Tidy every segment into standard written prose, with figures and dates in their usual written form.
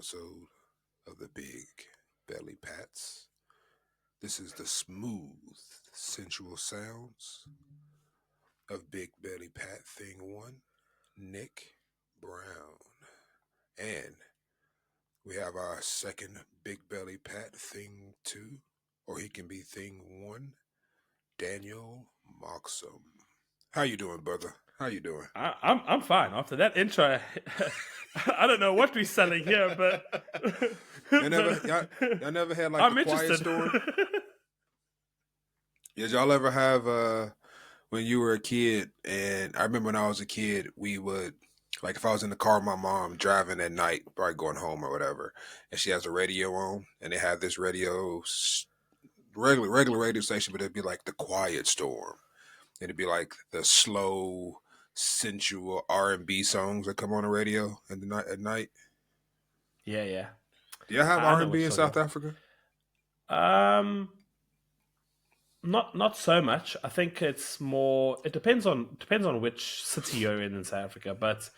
episode of the Big Belly Pats. This is the smooth, sensual sounds of Big Belly Pat Thing 1, Nick Brown. And we have our second Big Belly Pat Thing 2, or he can be Thing 1, Daniel Moxham. How you doing, brother? How you doing? I'm fine after that intro. I don't know what we're selling here, but Y'all never had like the I'm quiet interested. storm? Did y'all ever have when you were a kid? And I remember when I was a kid, we would like if I was in the car with my mom driving at night, probably going home or whatever, and she has a radio on, and they have this regular radio station, but it'd be like the quiet storm. It'd be like the slow, sensual R&B songs that come on the radio at the night at night. Yeah. Do y'all have I know R&B what in you're talking South Africa? about. Not so much. I think it's more. It depends on which city you're in South Africa, but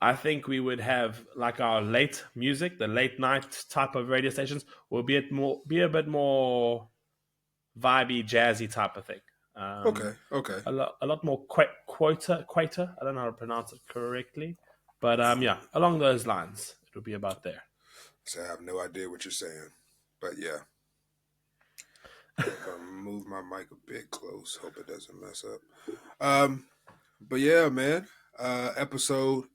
I think we would have like our late music, the late night type of radio stations, will be a bit more vibey, jazzy type of thing. Um, Okay. a lot more quota. I don't know how to pronounce it correctly, but yeah, along those lines, it would be about there. So I have no idea what you're saying, but yeah. If I move my mic a bit close, hope it doesn't mess up. But yeah, man. Episode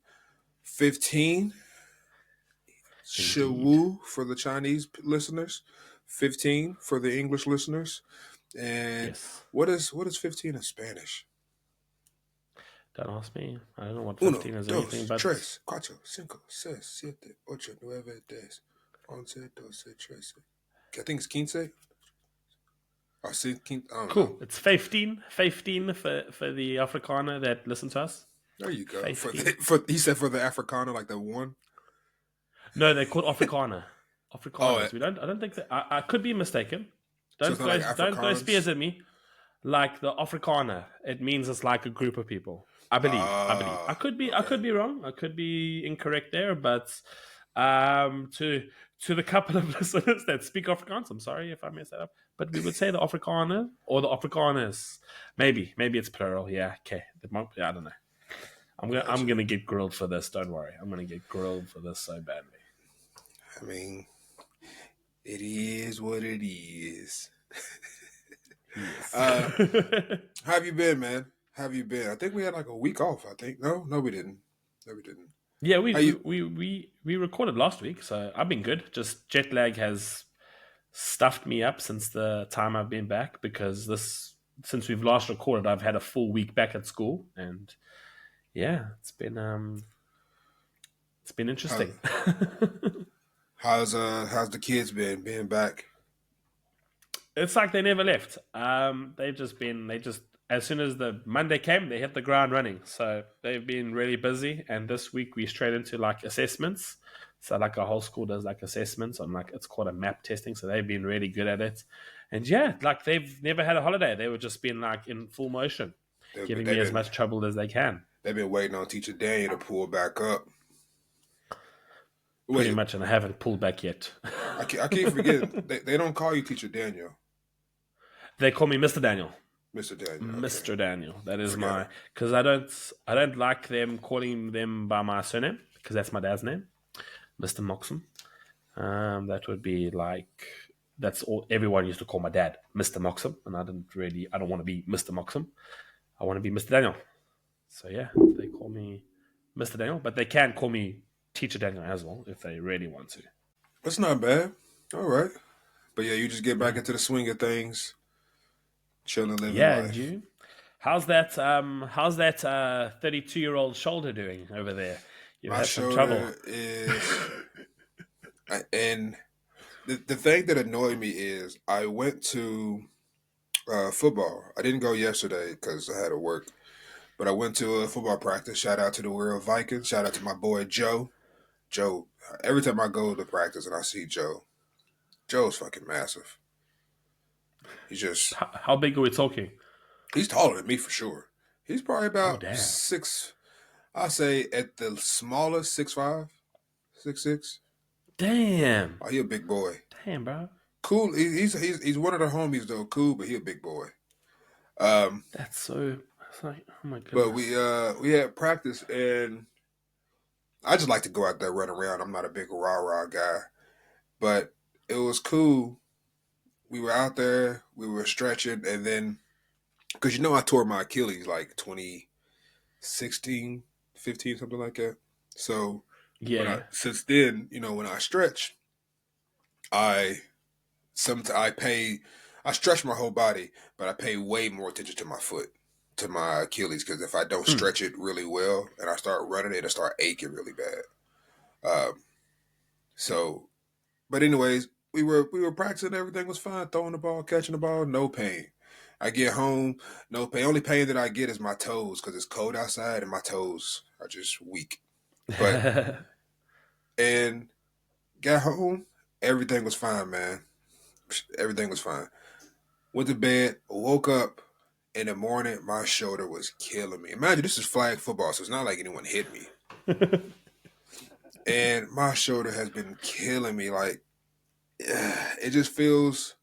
15. Indeed. Shiwu for the Chinese listeners, 15 for the English listeners. And Yes. what is 15 in Spanish? Don't ask me. I don't know what Uno, 15 is anything, dos, but tres, cuatro, cinco, seis, siete, ocho, nueve, diez, once, doce, trece. I think it's quince. Or 16, I don't know. cool. It's 15 for the Afrikaner that listen to us. There you go. 15. For he said for the Afrikaner, like the one. No, they're called Afrikaner. Oh, Afrikaners. I don't think that. I could be mistaken. so it's not like Don't throw Afrikaans. spears at me. Like the Afrikaner, it means it's like a group of people. I believe. I Okay. could be wrong. I could be incorrect there. But to the couple of listeners that speak Afrikaans, I'm sorry if I messed that up. But we would say the Afrikaner or the Afrikaners. Maybe it's plural. Yeah. Okay. I don't know. I'm Gotcha. gonna get grilled for this. Don't worry. I'm gonna get grilled for this so badly. I mean, it is what it is. Yes. How have you been, man? How have you been? I think we had like a week off. I think no, we didn't. No, we didn't. Yeah, How you? we recorded last week, so I've been good. Just jet lag has stuffed me up since the time I've been back because this since we've last recorded, I've had a full week back at school, and yeah, it's been How, interesting. how's the kids been being back? It's like they never left. They just as soon as the Monday came, they hit the ground running. So they've been really busy, and this week we straight into like assessments. So like our whole school does like assessments on like it's called a map testing. So they've been really good at it, and yeah, like they've never had a holiday. They were just been like in full motion, They've, giving they've me as been much trouble as they can. they've been waiting on Teacher Daniel to pull back up. Pretty Wait, much, and I haven't pulled back yet. I keep forgetting. They don't call you Teacher Daniel, They call me Mr. Daniel. Mr. Daniel. Okay, Mr. Daniel. That is forget my it. because I don't like them calling them by my surname because that's my dad's name, Mr. Moxham. That would be like that's all everyone used to call my dad, Mr. Moxham, and I don't want to be Mr. Moxham. I want to be Mr. Daniel. So yeah, they call me Mr. Daniel, but they can call me Teacher Daniel as well if they really want to. That's not bad. All right, but yeah, you just get back Yeah, into the swing of things, chilling, living yeah. And life. you? How's that 32-year-old shoulder doing over there? You've My had some trouble. shoulder is, and the thing that annoyed me is I went to football. I didn't go yesterday because I had to work, but I went to a football practice. Shout out to the World Vikings. Shout out to my boy Joe. Joe. Every time I go to practice and I see Joe, Joe's fucking massive. He's just How big are we talking? he's taller than me for sure. He's probably Oh about damn! 6. I say at the smallest 6'5", 6'6". Damn. Oh, he a big boy. Damn, bro. Cool. He's one of the homies though. Cool, but he a big boy. Um, That's so. It's like, oh my but goodness. we had practice, and I just like to go out there run around. I'm not a big rah rah guy, but it was cool. We were out there, we were stretching, and then because I tore my Achilles like 2016, 15, something like that. So Yeah, when I yeah. since then, when I stretch, I I stretch my whole body, but I pay way more attention to my foot, to my Achilles, because if I don't Mm. stretch it really well and I start running, it'll start aching really bad. Um, so, but anyways, we were practicing. Everything was fine. Throwing the ball, catching the ball, no pain. I get home, no pain. Only pain that I get is my toes because it's cold outside and my toes are just weak. But and got home, everything was fine, man. Everything was fine. Went to bed, woke up in the morning, my shoulder was killing me. Imagine this is flag football, so it's not like anyone hit me. And my shoulder has been killing me. Like, it just feels.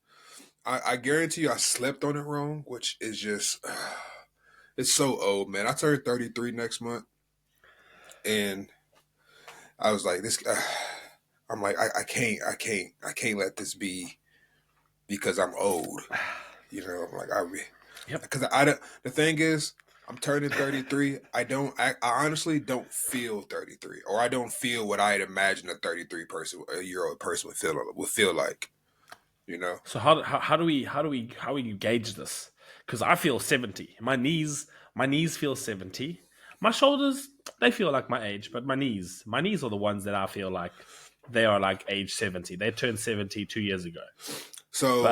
I guarantee you, I slept on it wrong, which is just. It's so old, man. I turned 33 next month, and I was like, this. I'm like, I can't let this be because I'm old. I'm like, Yep. because the thing is, I'm turning 33. I honestly don't feel 33, or I don't feel what I'd imagine a year old person would feel like, you know. So how do we gauge this? Because I feel 70. My knees feel 70. My shoulders they feel like my age, but my knees are the ones that I feel like they are like age 70. They turned 70 2 years ago. So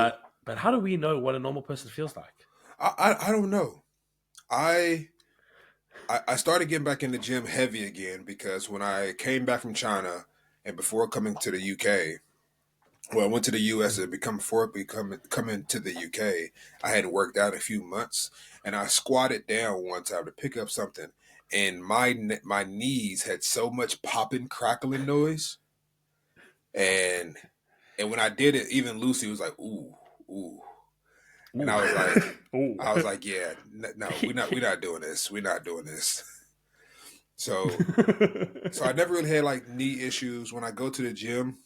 But how do we know what a normal person feels like? I don't know. I I started getting back in the gym heavy again because when I came back from China and before coming to the UK, well, I went to the US Mm. and before coming to the UK, I hadn't worked out in a few months, and I squatted down one time to pick up something, and my knees had so much popping, crackling noise, and when I did it, even Lucy was like, "Ooh, ooh," and Ooh. Ooh. I was like, "Yeah, no, we're not doing this. We're not doing this." So I never really had like knee issues. When I go to the gym,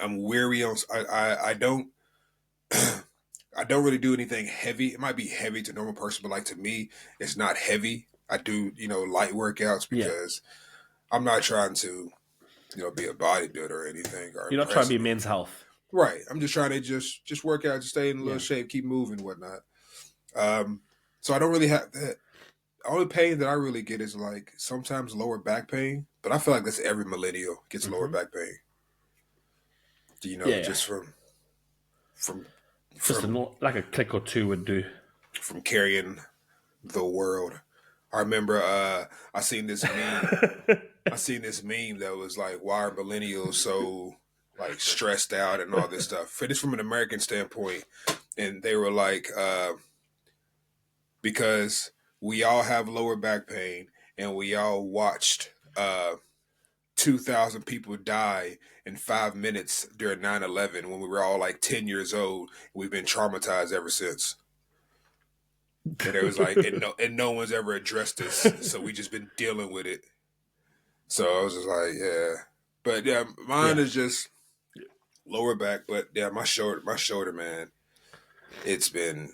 I'm weary on. I don't. I don't really do anything heavy. It might be heavy to a normal person, but like to me, it's not heavy. I do, light workouts Yeah. because I'm not trying to, be a bodybuilder or anything or You're not trying impress to be anyone. men's health. Right. I'm just trying to just work out, just stay in a little Yeah. shape, keep moving, whatnot. Um, so I don't really have that. The only pain that I really get is like sometimes lower back pain, but I feel like that's every millennial gets lower Hmm. back pain. Yeah, yeah. Just from Just from like a click or two would do. from carrying the world. I remember I seen this meme. I seen this meme that was like, "Why are millennials so like stressed out and all this stuff?" For this from an American standpoint, and they were like, "Because we all have lower back pain, and we all watched 2,000 people die in 5 minutes during 9/11 when we were all like 10 years old. We've been traumatized ever since." And it was like, and no one's ever addressed this, so we just been dealing with it. So I was just like, yeah, but yeah, mine Yeah. is just lower back, but yeah, my shoulder, man, it's been,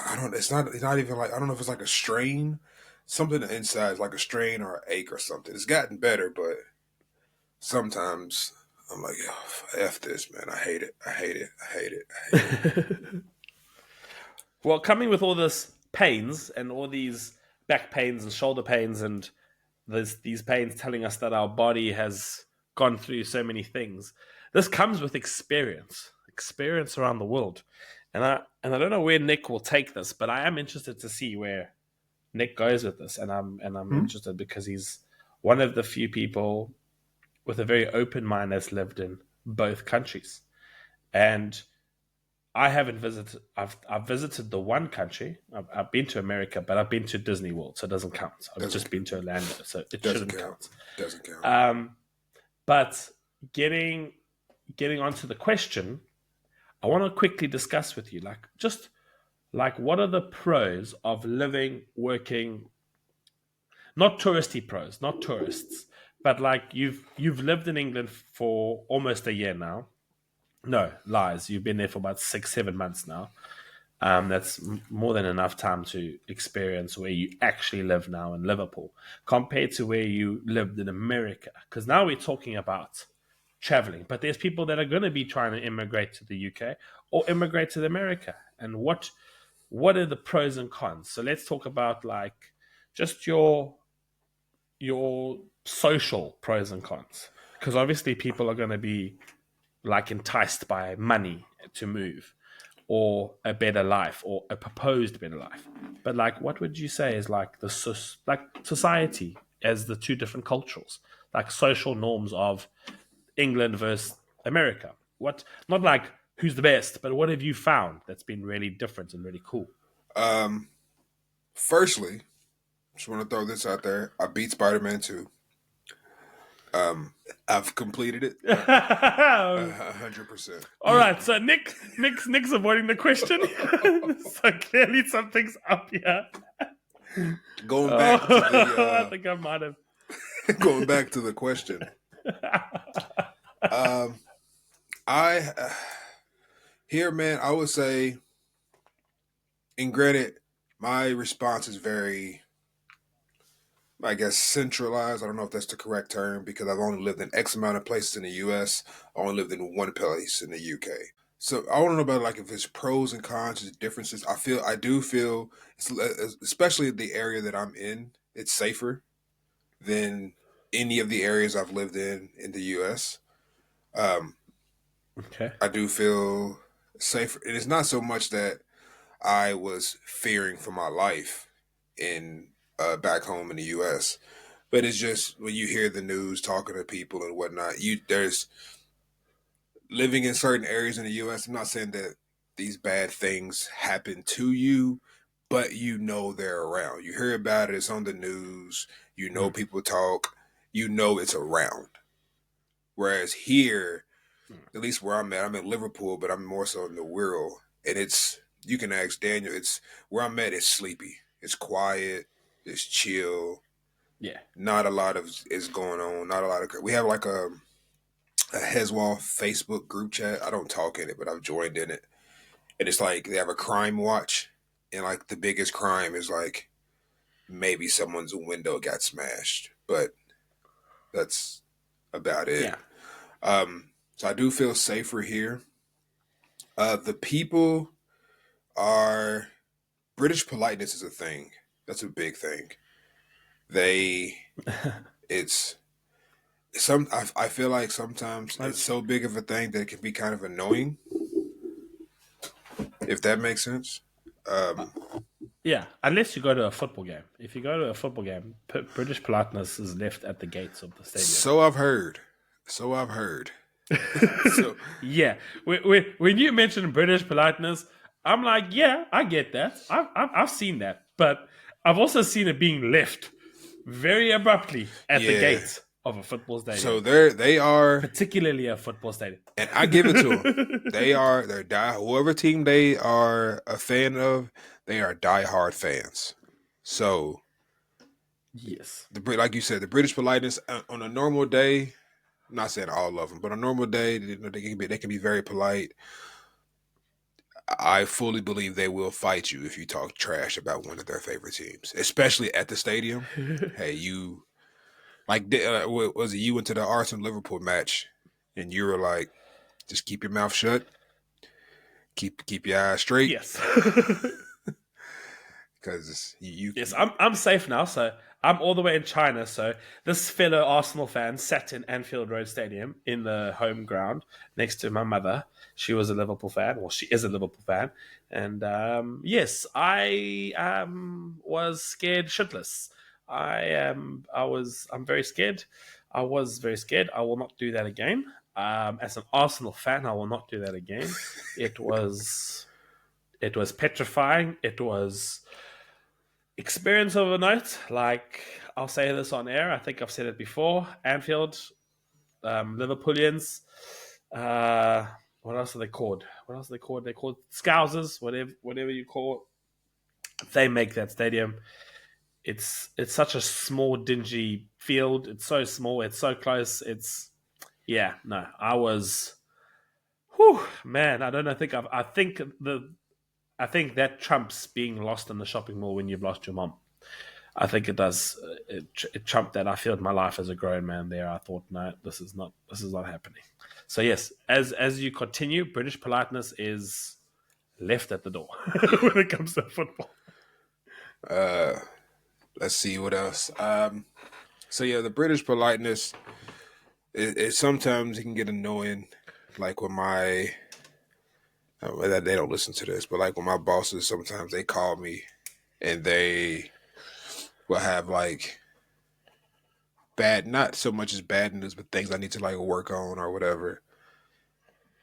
I don't, it's not even like, I don't know if it's like a strain, something inside is like a strain or an ache or something. It's gotten better, but sometimes I'm like, oh, f this, man, I hate it, I hate it, I hate it, I hate it. Well, coming with all this pains and all these back pains and shoulder pains and these pains telling us that our body has gone through so many things, this comes with experience around the world. And I don't know where Nick will take this, but I am interested to see where Nick goes with this, and I'm Hmm? interested because he's one of the few people with a very open mind that's lived in both countries. And I haven't visited. I've visited the one country. I've been to America, but I've been to Disney World, so it doesn't count. I've Doesn't just been to Orlando, so it doesn't shouldn't count, count. doesn't count. Um, but getting getting onto the question, I want to quickly discuss with you, like, just like, what are the pros of living, working, not touristy pros, not tourists, but like you've lived in England for almost a year now. No, lies. You've been there for about 6, 7 months now. That's more than enough time to experience where you actually live now in Liverpool compared to where you lived in America. Because now we're talking about traveling, but there's people that are going to be trying to immigrate to the UK or immigrate to America. And what are the pros and cons? So let's talk about like just your social pros and cons, because obviously people are going to be like enticed by money to move or a better life or a proposed better life. But like, what would you say is like like society as the two different cultures, like social norms of England versus America? What, not like who's the best, but what have you found that's been really different and really cool? Um, Firstly, just want to throw this out there. I beat Spider-Man 2. Um, I've completed it All 100%. right, so Nick's avoiding the question. So clearly something's up here. Going back to Oh, I the think I might have. going back to the question. Um, I here, man. I would say, and granted, my response is very, I guess, centralized. I don't know if that's the correct term because I've only lived in X amount of places in the U.S. I only lived in one place in the UK. So I want to know about like if it's pros and cons, there's differences. I do feel, especially the area that I'm in, it's safer than any of the areas I've lived in the U.S. Um, Okay. I do feel safer, and it's not so much that I was fearing for my life in back home in the U.S. But it's just when you hear the news, talking to people and whatnot, there's living in certain areas in the U.S. I'm not saying that these bad things happen to you, but you know they're around. You hear about it. It's on the news. You know Mm. people talk. You know it's around. Whereas here, Mm. at least where I'm at, I'm in Liverpool, but I'm more so in the Wirral, and it's you can ask Daniel. It's where I'm at. It's sleepy. It's quiet. It's chill. Yeah. Not a lot of is going on. Not a lot of. We have like a Hezwall Facebook group chat. I don't talk in it, but I've joined in it, and it's like they have a crime watch, and like the biggest crime is like maybe someone's window got smashed, but that's about it. Yeah. So I do feel safer here. The people are British politeness is a thing. That's a big thing. They it's I feel like sometimes it's That's, so big of a thing that it can be kind of annoying, if that makes sense. Um, yeah. Unless you go to a football game. If you go to a football game, British politeness is left at the gates of the stadium. so I've heard. So I've heard. So Yeah. When you mention British politeness, I'm like, yeah, I get that. I've seen that. But I've also seen it being left very abruptly at the yeah. gates of a football So stadium, they are, particularly a football stadium. and I give it to them. They're die whoever team they are a fan of. They are diehard fans. So Yes. like you said, the British politeness on a normal day. I'm not saying all of them, but on a normal day, they can be very polite. I fully believe they will fight you if you talk trash about one of their favorite teams, especially at the stadium. Hey, you like was it you went to the Arsenal Liverpool match and you were like, just keep your mouth shut, keep your eyes straight, Yes. because you Yes, I'm safe now. So I'm all the way in China. So this fellow Arsenal fan sat in Anfield Road Stadium in the home ground next to my mother. She was a Liverpool fan. Well, she is a Liverpool fan. And yes, I was scared shitless. I'm very scared. I was very scared. I will not do that again. As an Arsenal fan, I will not do that again. It was it was petrifying. It was experience of a note. Like, I'll say this on air. I think I've said it before. Anfield, Liverpoolians. Uh, what else are they called? What else are they called? They're called Scousers, whatever you call it. They make that stadium. It's such a small, dingy field. It's so small. It's so close. It's yeah. No, I was. Whew, man, I don't know. I think that trumps being lost in the shopping mall when you've lost your mom. I think it does. It trumped that. I feel my life as a grown man there. I thought, no, this is not happening. So yes, as you continue, British politeness is left at the door Yeah. when it comes to football. Uh, let's see what else. So yeah, the British politeness. It sometimes it can get annoying. Like when my they don't listen to this, but like when my bosses sometimes they call me and they will have like bad, not so much as bad news, but things I need to like work on or whatever.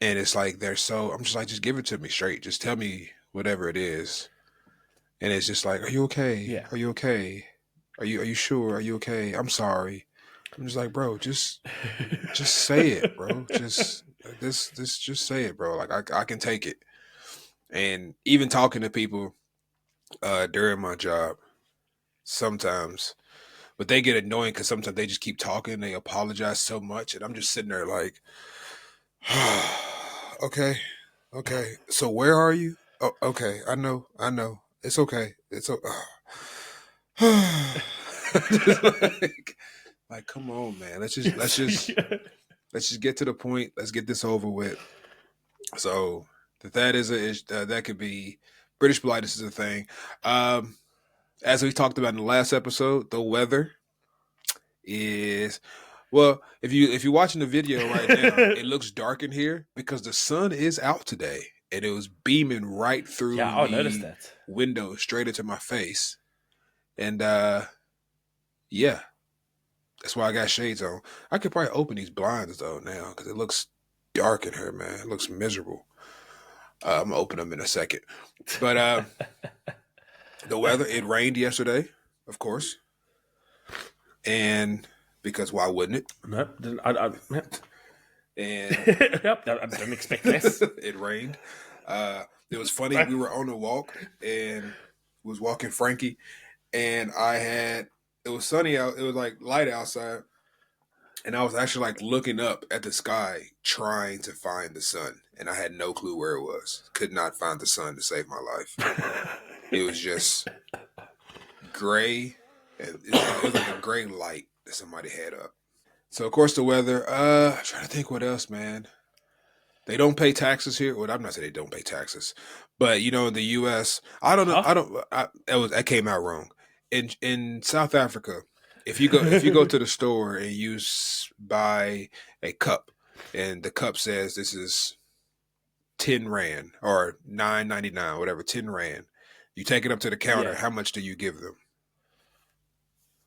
And it's like they're so I'm just like just give it to me straight. Just tell me whatever it is. And it's just like, are you okay? Yeah. Are you okay? Are you sure? Are you okay? I'm sorry. I'm just like, bro, just say it, bro. Just this just say it, bro. Like I can take it. And even talking to people during my job sometimes, but they get annoying because sometimes they just keep talking. They apologize so much, and I'm just sitting there like, okay, okay. So where are you? Oh, okay. I know. It's okay. It's okay. Just like, come on, man. Let's just get to the point. Let's get this over with. So that is that could be British politeness is a thing. Um, as we talked about in the last episode, the weather is well. If you're watching the video right now, it looks dark in here because the sun is out today and it was beaming right Yeah, through I noticed the that. window straight into my face. And yeah, that's why I got shades on. I could probably open these blinds though now because it looks dark in here, man. It looks miserable. I'm gonna open them in a second. But the weather, it rained yesterday, of course, and because why wouldn't it? Nope, And yep, I didn't expect less. it rained. It was funny. We were on a walk and was walking Frankie, and I had it was sunny out. It was like light outside, and I was actually like looking up at the sky, trying to find the sun, and I had no clue where it was. Could not find the sun to save my life. It was just gray, and it was like a gray light that somebody had up. So of course the weather. I'm trying to think what else, man. They don't pay taxes here. Well, I'm not saying they don't pay taxes, but you know, in the U.S., I don't know. Huh? That came out wrong. In South Africa, if you go to the store and buy a cup, and the cup says this is 10 rand or 9.99, whatever, 10 rand. You take it up to the counter. Yeah, How much do you give them?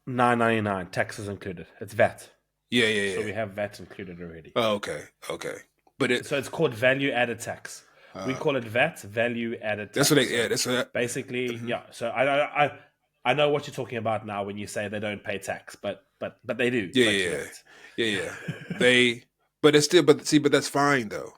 9.99 taxes included. It's VAT, Yeah, yeah, so yeah. we have VAT included already. Oh, okay, okay. But it So it's called value added tax. We uh, call it VAT, value added that's what tax. they yeah. So That's what. basically, Mhm. yeah. So I know what you're talking about now when you say they don't pay tax, but they do. Yeah, But you yeah, don't. yeah, yeah. They, but it's still, but see, but that's fine though.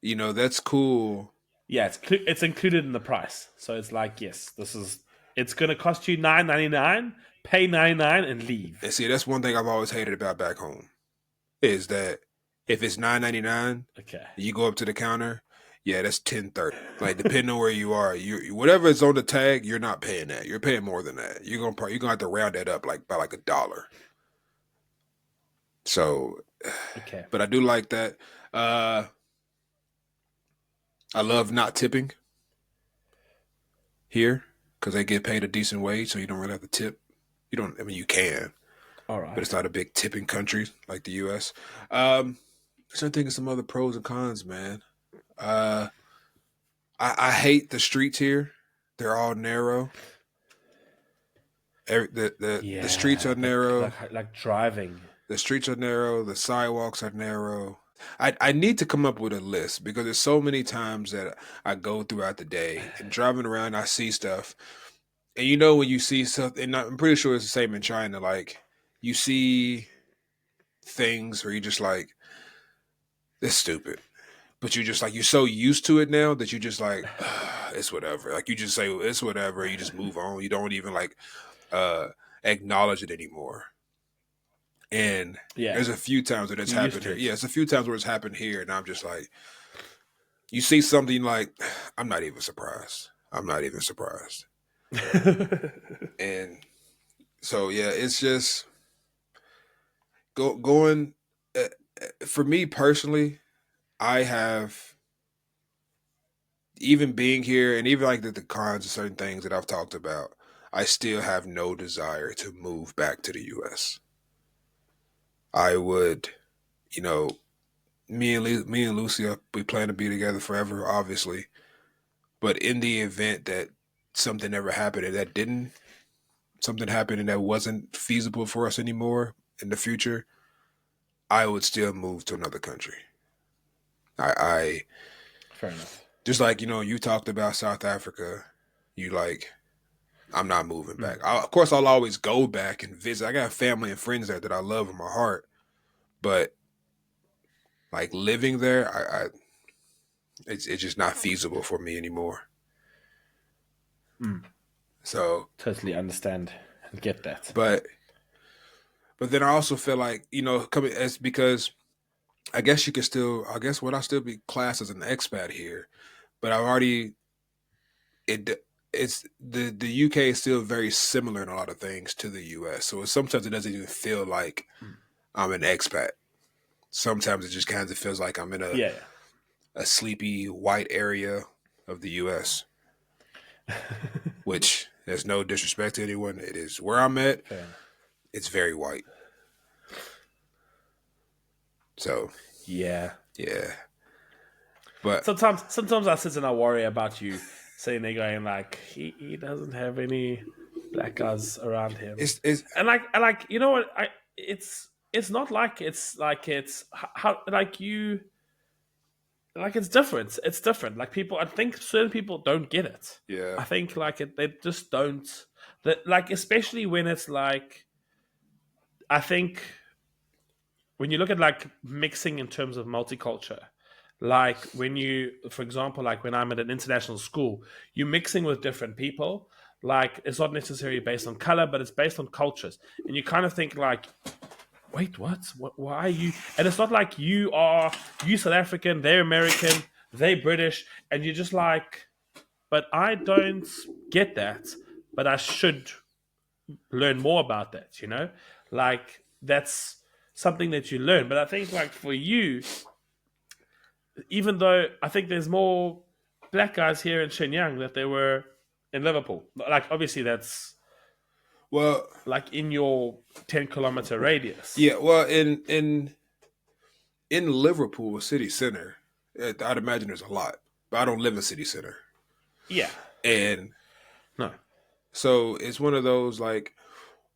You know, that's cool. Yeah, it's included in the price. So it's like yes, this is it's going to cost you 9.99. Pay 99 and And leave. see, that's one thing I've always hated about back home is that if it's 9.99, Okay. you go up to the counter. Yeah, that's 10.30. Like depending on where you are, whatever is on the tag, you're not paying that. You're paying more than that. You're gonna have to round that up like by like $1. So, Okay. but I do like that. Uh, I love not tipping here because they get paid a decent wage, so you don't really have to tip. You don't. I mean, you can, All but right. it's not a big tipping country like the U.S. So I'm thinking some other pros and cons, man. Uh, I hate the streets here. They're all narrow. The streets Yeah, are narrow. like driving. The streets are narrow. The sidewalks are narrow. I need to come up with a list because there's so many times that I go throughout the day and driving around, I see stuff. And when you see something, and I'm pretty sure it's the same in China. Like you see things where you're just like, "This stupid," but you just like you're so used to it now that you just like, "It's whatever." Like you just say it's whatever. You just move on. You don't even like uh acknowledge it anymore. And Yeah, there's a few times that it's you're used happened to here. it. Yeah, it's a few times where it's happened here, and I'm just like, you see something like, I'm not even surprised. I'm not even surprised. And so yeah, it's just going. For me personally, I have even being here, and even like the cons of certain things that I've talked about. I still have no desire to move back to the U.S. I would, you know, me and Lucia, we plan to be together forever, obviously. But in the event that something ever happened and that didn't, something happened and that wasn't feasible for us anymore in the future, I would still move to another country. I Fair enough. just like you talked about South Africa. You like, I'm not moving Mm. back. Of course, I'll always go back and visit. I got family and friends there that I love in my heart, but like living there, it's just not feasible for me anymore. Mm. So, Totally understand and get that. but then I also feel like coming as because I guess you could still. I guess would I still be classed as an expat here? But I've already it. It's the UK is still very similar in a lot of things to the US. So sometimes it doesn't even feel like Mm. I'm an expat. Sometimes it just kind of feels like I'm in Yeah, a sleepy white area of the US. yeah. Which there's no disrespect to anyone. It is where I'm at. Fair enough. It's very white. So Yeah. yeah, but Sometimes I sit and I worry about you sitting there going like he doesn't have any black guys around him, it's and like you know what it's not like it's how like you like it's different. It's different. Like people, I think certain people don't get it. yeah. I think like they just don't. That like especially when it's like I think when you look at like mixing in terms of multiculture, like when you, for example, like when I'm at an international school, you're mixing with different people. Like it's not necessarily based on color, but it's based on cultures, and you kind of think like, wait, what? Why are you? And it's not like you South African, they're American, they British, and you're just like, but I don't get that, but I should learn more about that. Like that's something that you learn. But I think like for you, even though I think there's more black guys here in Shenyang that there were in Liverpool. Like obviously that's Well, like in your 10-kilometer radius. yeah. Well, in Liverpool city center, I'd imagine there's a lot, but I don't live in city center, Yeah. and No. so it's one of those like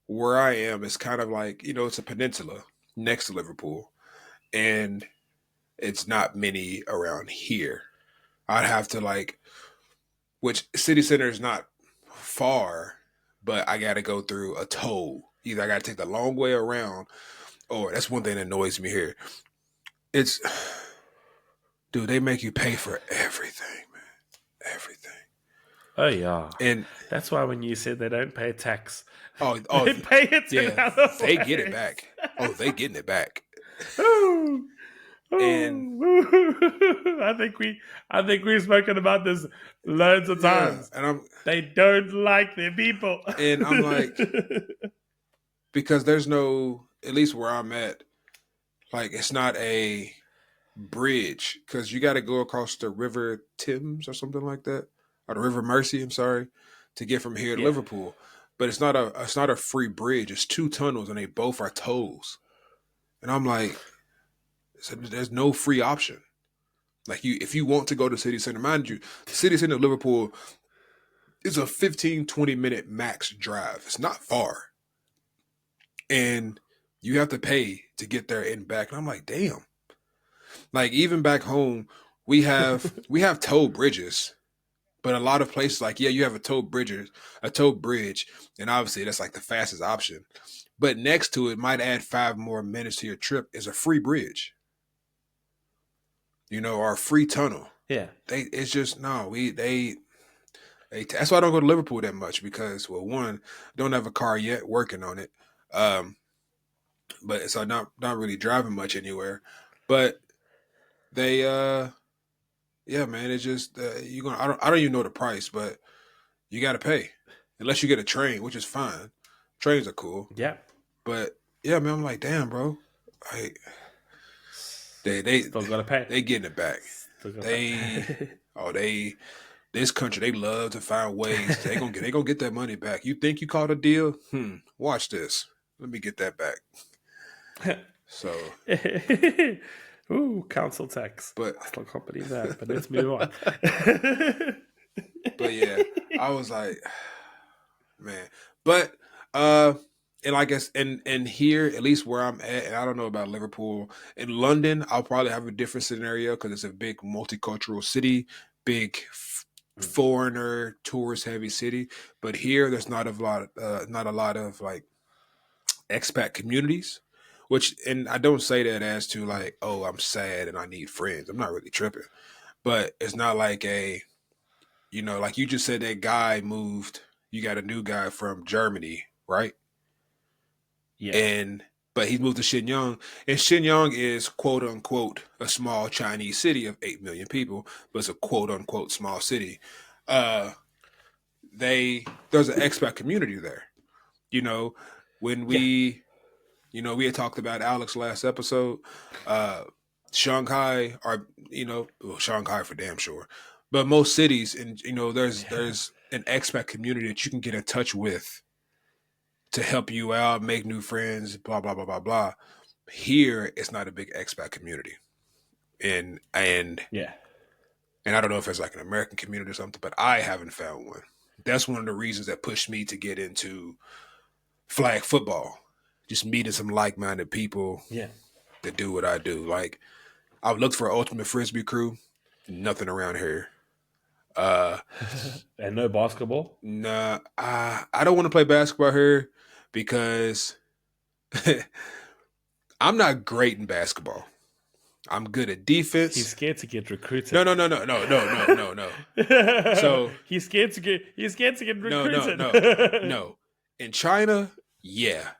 where I am. It's kind of like it's a peninsula next to Liverpool, and it's not many around here. I'd have to like, which city center is not far, but I got to go through a toll. Either I got to take the long way around, or that's one thing that annoys me here. It's, dude, they make you pay for everything, man, everything. Oh yeah. And That's why when you said they don't pay tax, oh they pay it in yeah, other they get it ways. back. Oh, they getting it back. Oh, And I think we've spoken about this loads of yeah, times. They don't like their people. and I'm like, because there's no, at least where I'm at, like it's not a bridge because you got to go across the River Thames or something like that, or the River Mersey. I'm sorry, to get from here to Yeah. Liverpool. But it's not a free bridge. It's two tunnels and they both are tolls. And I'm like, so there's no free option. Like if you want to go to city center, mind you, the city center of Liverpool is a 15-20 minute max drive. It's not far, and you have to pay to get there and back. And I'm like, damn. Like even back home, we have toll bridges, but a lot of places like yeah, you have a toll bridge, and obviously that's like the fastest option. but next to it might add 5 more minutes to your trip is a free bridge, or a free tunnel. Yeah. It's just no, that's why I don't go to Liverpool that much because, well, one, don't have a car yet, working on it, um, but so not really driving much anywhere, but they yeah, man, it's just you gonna I don't even know the price, but you got to pay unless you get a train, which is fine. Trains are cool, Yeah. but yeah, man, I'm like, damn, bro, like they they Still gotta pay. they getting it back. Still gotta They pay. oh they this country they love to find ways they gonna get that money back. You think you caught a deal? Watch this. Let me get that back. So, Ooh, council tax. but I still can't believe that, but let's move on. but yeah, I was like, man. But uh and I guess and here, at least where I'm at, and I don't know about Liverpool. In London, I'll probably have a different scenario because it's a big multicultural city, big foreigner tourist heavy city. But here, there's not a lot of like expat communities. Which, and I don't say that as to like, oh, I'm sad and I need friends. I'm not really tripping, but it's not like like you just said that guy moved. You got a new guy from Germany, right? Yeah. And but he moved to Shenyang, and Shenyang is quote unquote a small Chinese city of 8 million people, but it's a quote unquote small city. Uh, there's an expat community there. You know, when Yeah. we had talked about Alex last episode. Uh, Shanghai are well, Shanghai for damn sure, but most cities, and there's an expat community that you can get in touch with to help you out, make new friends, blah blah blah blah blah. Here, it's not a big expat community, and and Yeah. and I don't know if it's like an American community or something, but I haven't found one. That's one of the reasons that pushed me to get into flag football. Just meeting some like-minded people Yeah. that do what I do. Like I've looked for an ultimate frisbee crew, nothing around here. Uh, And no basketball. nah, I don't want to play basketball here because I'm not great in basketball. I'm good at He's defense. scared to get No, recruited. no, no, no, no, no, no, no, no. So He's scared to get no, no, recruited. no, no. In China, yeah.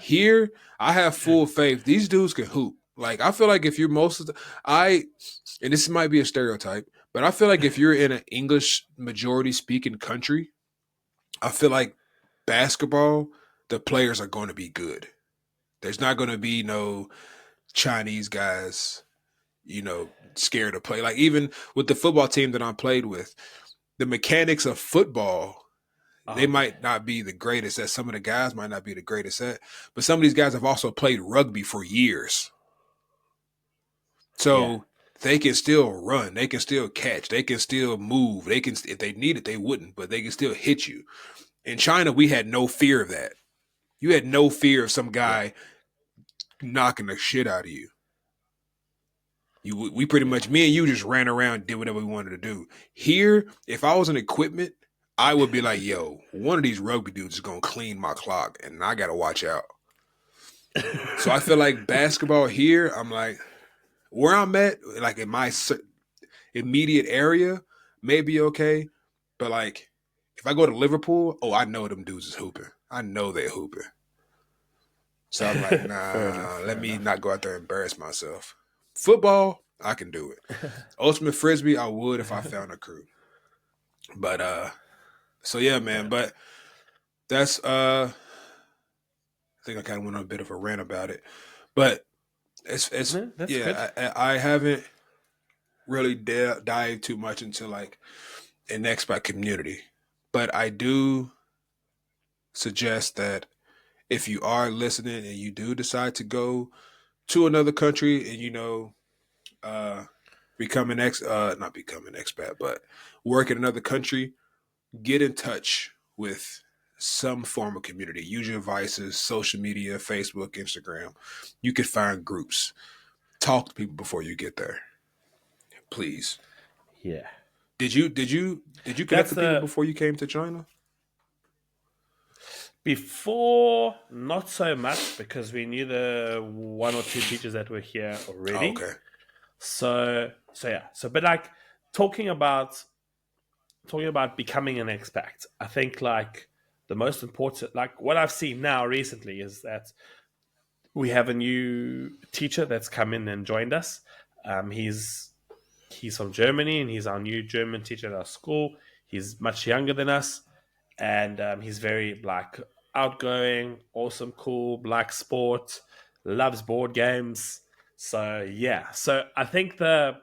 Here, I have full faith. These dudes can hoop. Like I feel like if you're most of the, and this might be a stereotype, but I feel like if you're in an English majority speaking country, I feel like basketball, the players are going to be good. There's not going to be no Chinese guys, scared to play. Like even with the football team that I played with, the mechanics of football, they Oh, might not be the greatest at. Some of the guys might not be the greatest at, but some of these guys have also played rugby for years. yeah. So they can still run, they can still catch, they can still move. They can, if they need it, they wouldn't, but they can still hit you. In China, we had no fear of that. You had no fear of some Yeah. guy knocking the shit out of you. We pretty Yeah. much, me and you just ran around and did whatever we wanted to do. Here, if I was in equipment, I would be like, yo, one of these rugby dudes is gonna clean my clock, and I gotta watch out. So I feel like basketball here, I'm like, where I'm at, like in my immediate area, maybe okay, but like if I go to Liverpool, oh, I know them dudes is hooping. I know they're hooping. So I'm like, Fair enough. nah, let Fair me enough. not go out there and embarrass myself. Football, I can do it. Ultimate frisbee, I would if I found a crew. But so yeah, Fair man. enough. But that's I think I kind of went on a bit of a rant about it. But it's No, that's good. yeah, I haven't really dived too much into like an expat community, but I do suggest that if you are listening and you do decide to go to another country and uh become an not become an expat, but work in another country, get in touch with some form of community. Use your devices, social media, Facebook, Instagram. You can find groups. Talk to people before you get there, please. Yeah. Did you connect That's with people the before you came to China? Before, not so much because we knew the one or two teachers that were here Oh, already. okay. So yeah. So but like talking about talking about becoming an expat, I think like the most important, like what I've seen now recently is that we have a new teacher that's come in and joined us. He's from Germany and he's our new German teacher at our school. He's much younger than us, and he's very like outgoing, awesome, cool, like sport, loves board games. So yeah, so I think the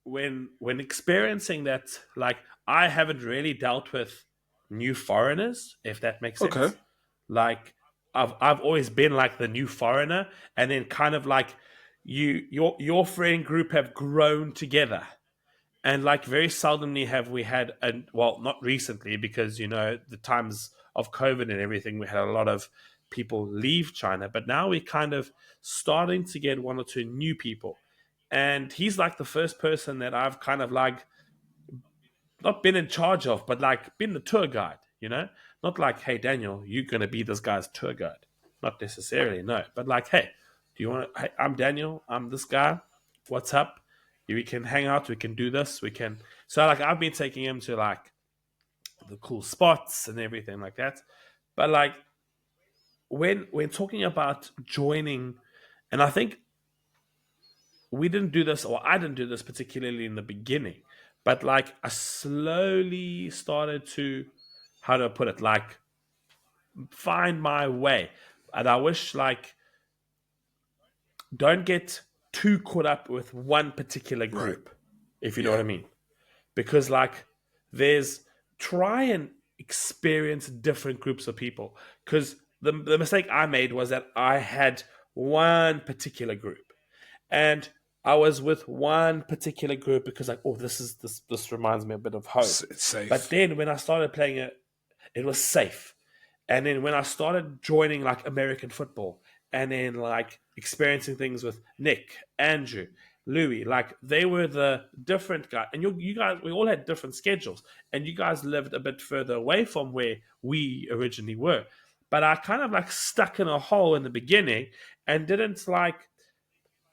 when experiencing that, like I haven't really dealt with new foreigners, if that makes Okay. sense. Like I've always been like the new foreigner, and then kind of like your friend group have grown together, and like very seldomly have we had, and well, not recently because the times of COVID and everything, we had a lot of people leave China, but now we're kind of starting to get one or two new people, and he's like the first person that I've kind of like not been in charge of, but like been the tour guide, not like, hey Daniel, you're gonna be this guy's tour guide, not necessarily, no, but like, hey, do you want to? Hey, I'm Daniel, I'm this guy. What's up? We can hang out. We can do this. We can. So like, I've been taking him to like the cool spots and everything like that. But like when talking about joining, and I think we didn't do this, or I didn't do this particularly in the beginning, but like I slowly started to, how do I put it, like find my way. And I wish like don't get too caught up with one particular Right. group, if you know what Yeah. I mean. Because like there's, try and experience different groups of people, because the mistake I made was that I had one particular group, and I was with one particular group because like, oh, this reminds me a bit of home. It's But safe. then when I started playing it, it was safe. And then when I started joining like American football, and then like experiencing things with Nick, Andrew, Louis, like they were the different guy, and you guys, we all had different schedules, and you guys lived a bit further away from where we originally were. But I kind of like stuck in a hole in the beginning and didn't like,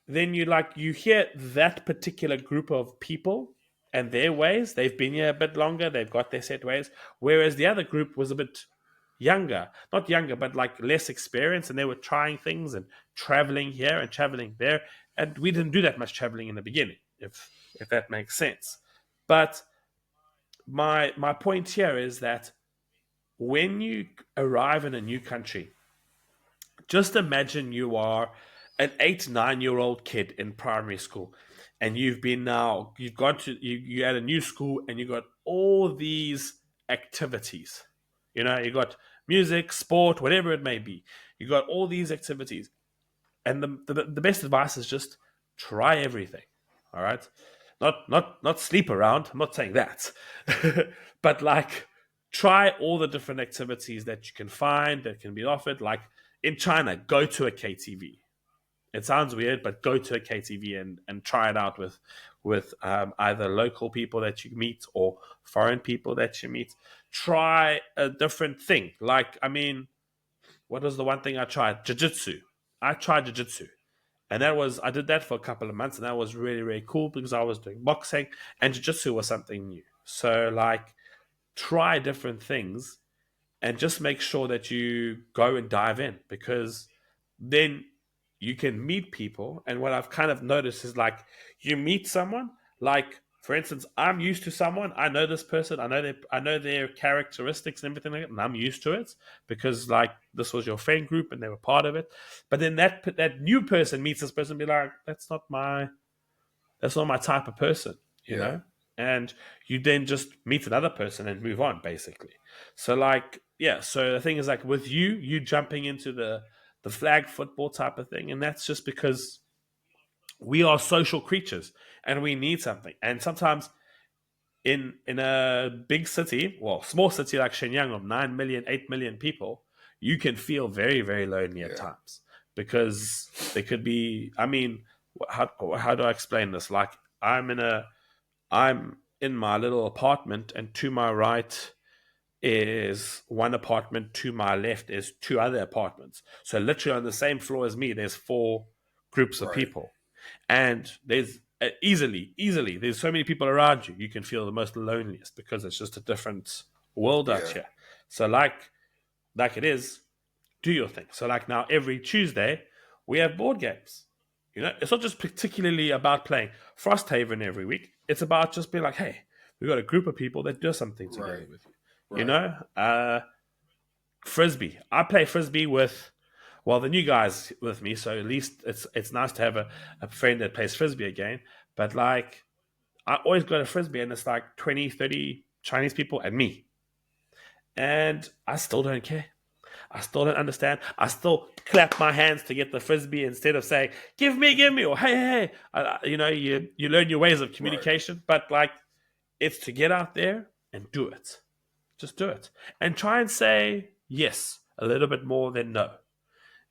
then you hear that particular group of people and their ways, they've been here a bit longer, they've got their set ways, whereas the other group was a bit younger, not younger, but like less experienced, and they were trying things and traveling here and traveling there, and we didn't do that much traveling in the beginning, if that makes sense. But my point here is that when you arrive in a new country, just imagine you are an 8, 9 year old kid in primary school, and you've gone to you at a new school, and you got all these activities. You got music, sport, whatever it may be. You got all these activities, and the best advice is just try everything. All right, not sleep around. I'm not saying that, but like try all the different activities that you can find that can be offered. Like in China, go to a KTV. It sounds weird, but go to a KTV and try it out with either local people that you meet or foreign people that you meet. Try a different thing. Like, I mean, what was the one thing I tried? Jiu-jitsu. I tried jiu-jitsu. And I did that for a couple of months, and that was really, really cool because I was doing boxing, and jiu-jitsu was something new. So, like, try different things and just make sure that you go and dive in, because then you can meet people. And what I've kind of noticed is like you meet someone, like for instance, I'm used to someone, I know this person, I know their characteristics and everything like that, and I'm used to it because like this was your friend group and they were part of it. But then that new person meets this person and be like, that's not my type of person, you Yeah. know? And you then just meet another person and move on, basically. So, like, yeah, so the thing is, like, with you jumping into the flag football type of thing, and that's just because we are social creatures and we need something. And sometimes in a big city, well, small city like Shenyang of 9 million, 8 million people, you can feel very, very lonely at Yeah. times because there could be, I mean, how do I explain this? Like, I'm in my little apartment, and to my right is one apartment. To my left is two other apartments. So literally on the same floor as me, there's four groups of Right. people, and there's easily there's so many people around you. You can feel the most loneliest because it's just a different world out Yeah. here. So like it is, do your thing. So like now every Tuesday we have board games. You know, it's not just particularly about playing Frosthaven every week. It's about just being like, hey, we've got a group of people that do something together Right. with you. You Right. know, frisbee. I play frisbee with the new guys with me, so at least it's nice to have a friend that plays frisbee again. But like I always go to frisbee and it's like 20, 30 Chinese people and me. And I still don't care. I still don't understand. I still clap my hands to get the frisbee instead of saying give me," or "Hey, hey, hey." You know, you learn your ways of Right. communication, but like it's to get out there and do it. Just do it, and try and say yes a little bit more than no.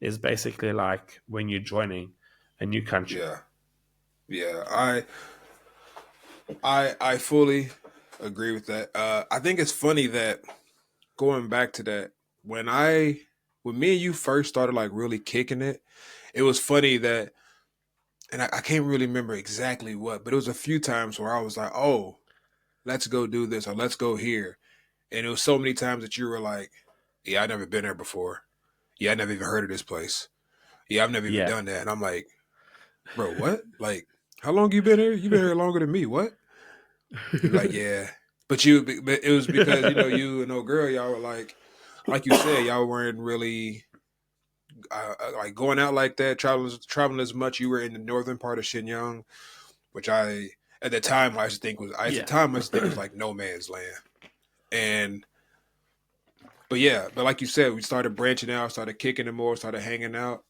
Is basically like when you're joining a new country. Yeah. Yeah. I fully agree with that. I think it's funny that going back to that when me and you first started like really kicking it, it was funny that, and I can't really remember exactly what, but it was a few times where I was like, "Oh, let's go do this," or "Let's go here," and it was so many times that you were like, "Yeah, I've never been there before. Yeah, I never even heard of this place. Yeah, I've never even Yeah. done that." And I'm like, "Bro, what? Like, how long you been here? You been here longer than me? What?" You're like, "Yeah." But it was because you and old girl, y'all were like you said, y'all weren't really like going out like that, traveling as much. You were in the northern part of Shenyang, which I at the time I used to think was I at the Yeah. time I used to think was like no man's land. And but yeah, but like you said, we started branching out, started kicking it more, started hanging out.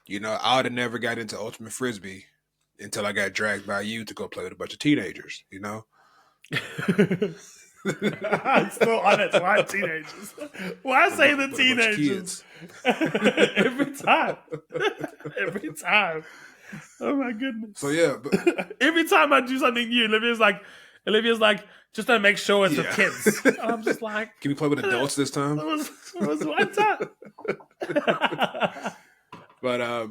I would have never got into ultimate frisbee until I got dragged by you to go play with a bunch of teenagers. I'm still on it. Why teenagers? Why say the With a bunch of teenagers? kids. Every time. Every time. Oh my So goodness. yeah, but Every time I do something new, Olivia's like, just to make sure it's with yeah. kids. And I'm just like, Can we play with that adults this time? was one time. But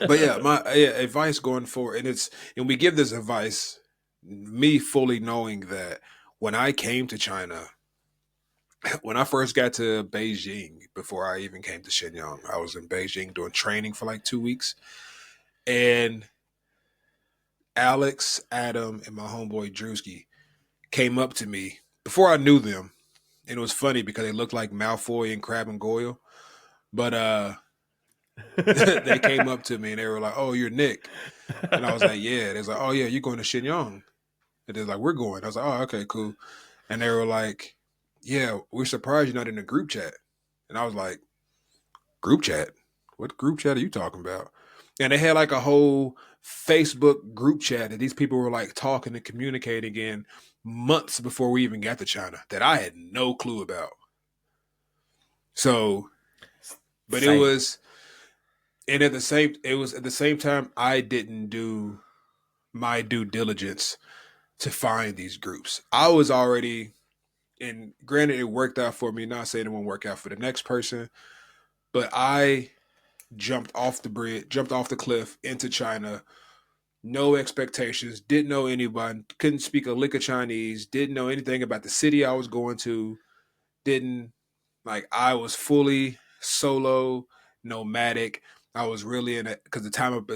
but yeah, my advice going forward, and we give this advice, me fully knowing that when I came to China, when I first got to Beijing, before I even came to Shenyang, I was in Beijing doing training for like 2 weeks, and Alex, Adam, and my homeboy Drewski came up to me before I knew them, and it was funny because they looked like Malfoy and Crab and Goyle, but they came up to me and they were like, "Oh, you're Nick," and I was like, "Yeah." They was like, "Oh yeah, you're going to Shenyang." And they're like, "We're going." I was like, "Oh, okay, cool." And they were like, "Yeah, we're surprised you're not in the group chat." And I was like, "Group chat? What group chat are you talking about?" And they had like a whole Facebook group chat that these people were like talking and communicating in months before we even got to China that I had no clue about. So, but Same. it was at the same time I didn't do my due diligence to find these groups. I was already, and granted, it worked out for me. Not saying it won't work out for the next person, but I jumped off the bridge, jumped off the cliff into China. No expectations. Didn't know anyone. Couldn't speak a lick of Chinese. Didn't know anything about the city I was going to. Didn't like. I was fully solo, nomadic. I was really in it because the time of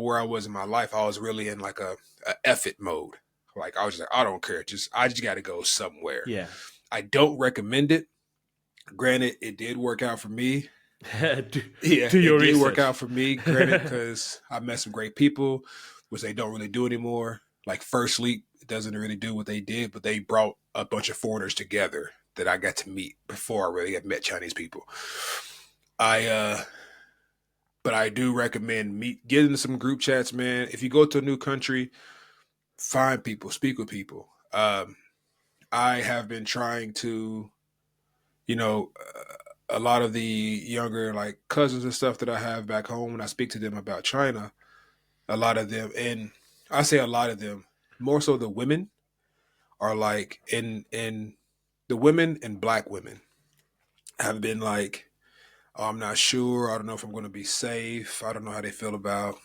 where I was in my life, I was really in like a effort mode. Like I was just like, I don't care. I just got to go somewhere. Yeah. I don't recommend it. Granted, it did work out for me. do, Yeah, do it your did work research. out for me. Granted, because I met some great people, which they don't really do anymore. Like First Leap doesn't really do what they did, but they brought a bunch of foreigners together that I got to meet before I really had met Chinese people. I but I do recommend get into some group chats, man. If you go to a new country, find people, speak with people. I have been trying to, you know, a lot of the younger like cousins and stuff that I have back home when I speak to them about China, a lot of them, and I say a lot of them, more so the women are like in The women and black women have been like, oh, I'm not sure. I don't know if I'm going to be safe. I don't know how they feel about,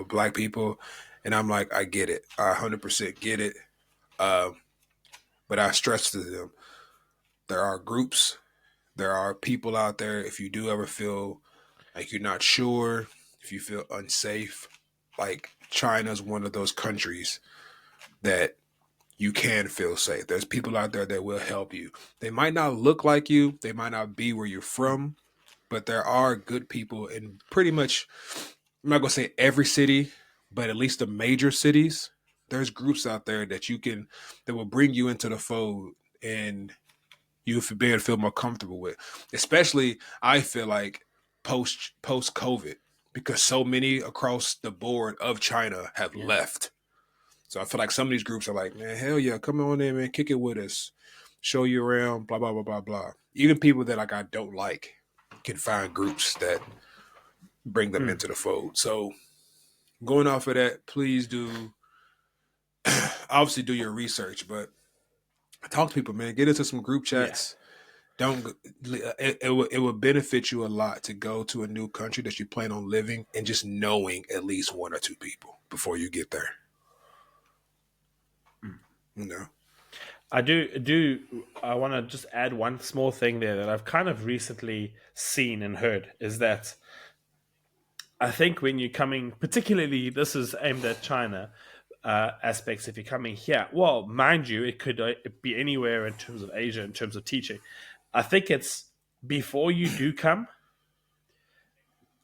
black people. And I'm like, I get it. I 100% get it. Uh, but I stress to them, there are groups, there are people out there. If you do ever feel like you're not sure, if you feel unsafe, like China's one of those countries that you can feel safe. There's people out there that will help you. They might not look like you, they might not be where you're from, but there are good people in pretty much, I'm not gonna say every city, but at least the major cities. There's groups out there that will bring you into the fold and you be able to feel more comfortable with. Especially, I feel like post COVID, because so many across the board of China have Yeah. left. So I feel like some of these groups are like, man, hell yeah, come on in, man, kick it with us, show you around, blah blah blah blah blah. Even people that like I don't like can find groups that bring them Mm. into the fold. So going off of that, please do obviously do your research, but talk to people, man. Get into some group Yeah. chats. Don't it will benefit you a lot to go to a new country that you plan on living and just knowing at least one or two people before you get there. Mm. You know. I want to just add one small thing there that I've kind of recently seen and heard is that I think when you're coming, particularly this is aimed at China aspects, if you're coming here, well, mind you, it could be anywhere in terms of Asia, in terms of teaching. I think it's before you do come,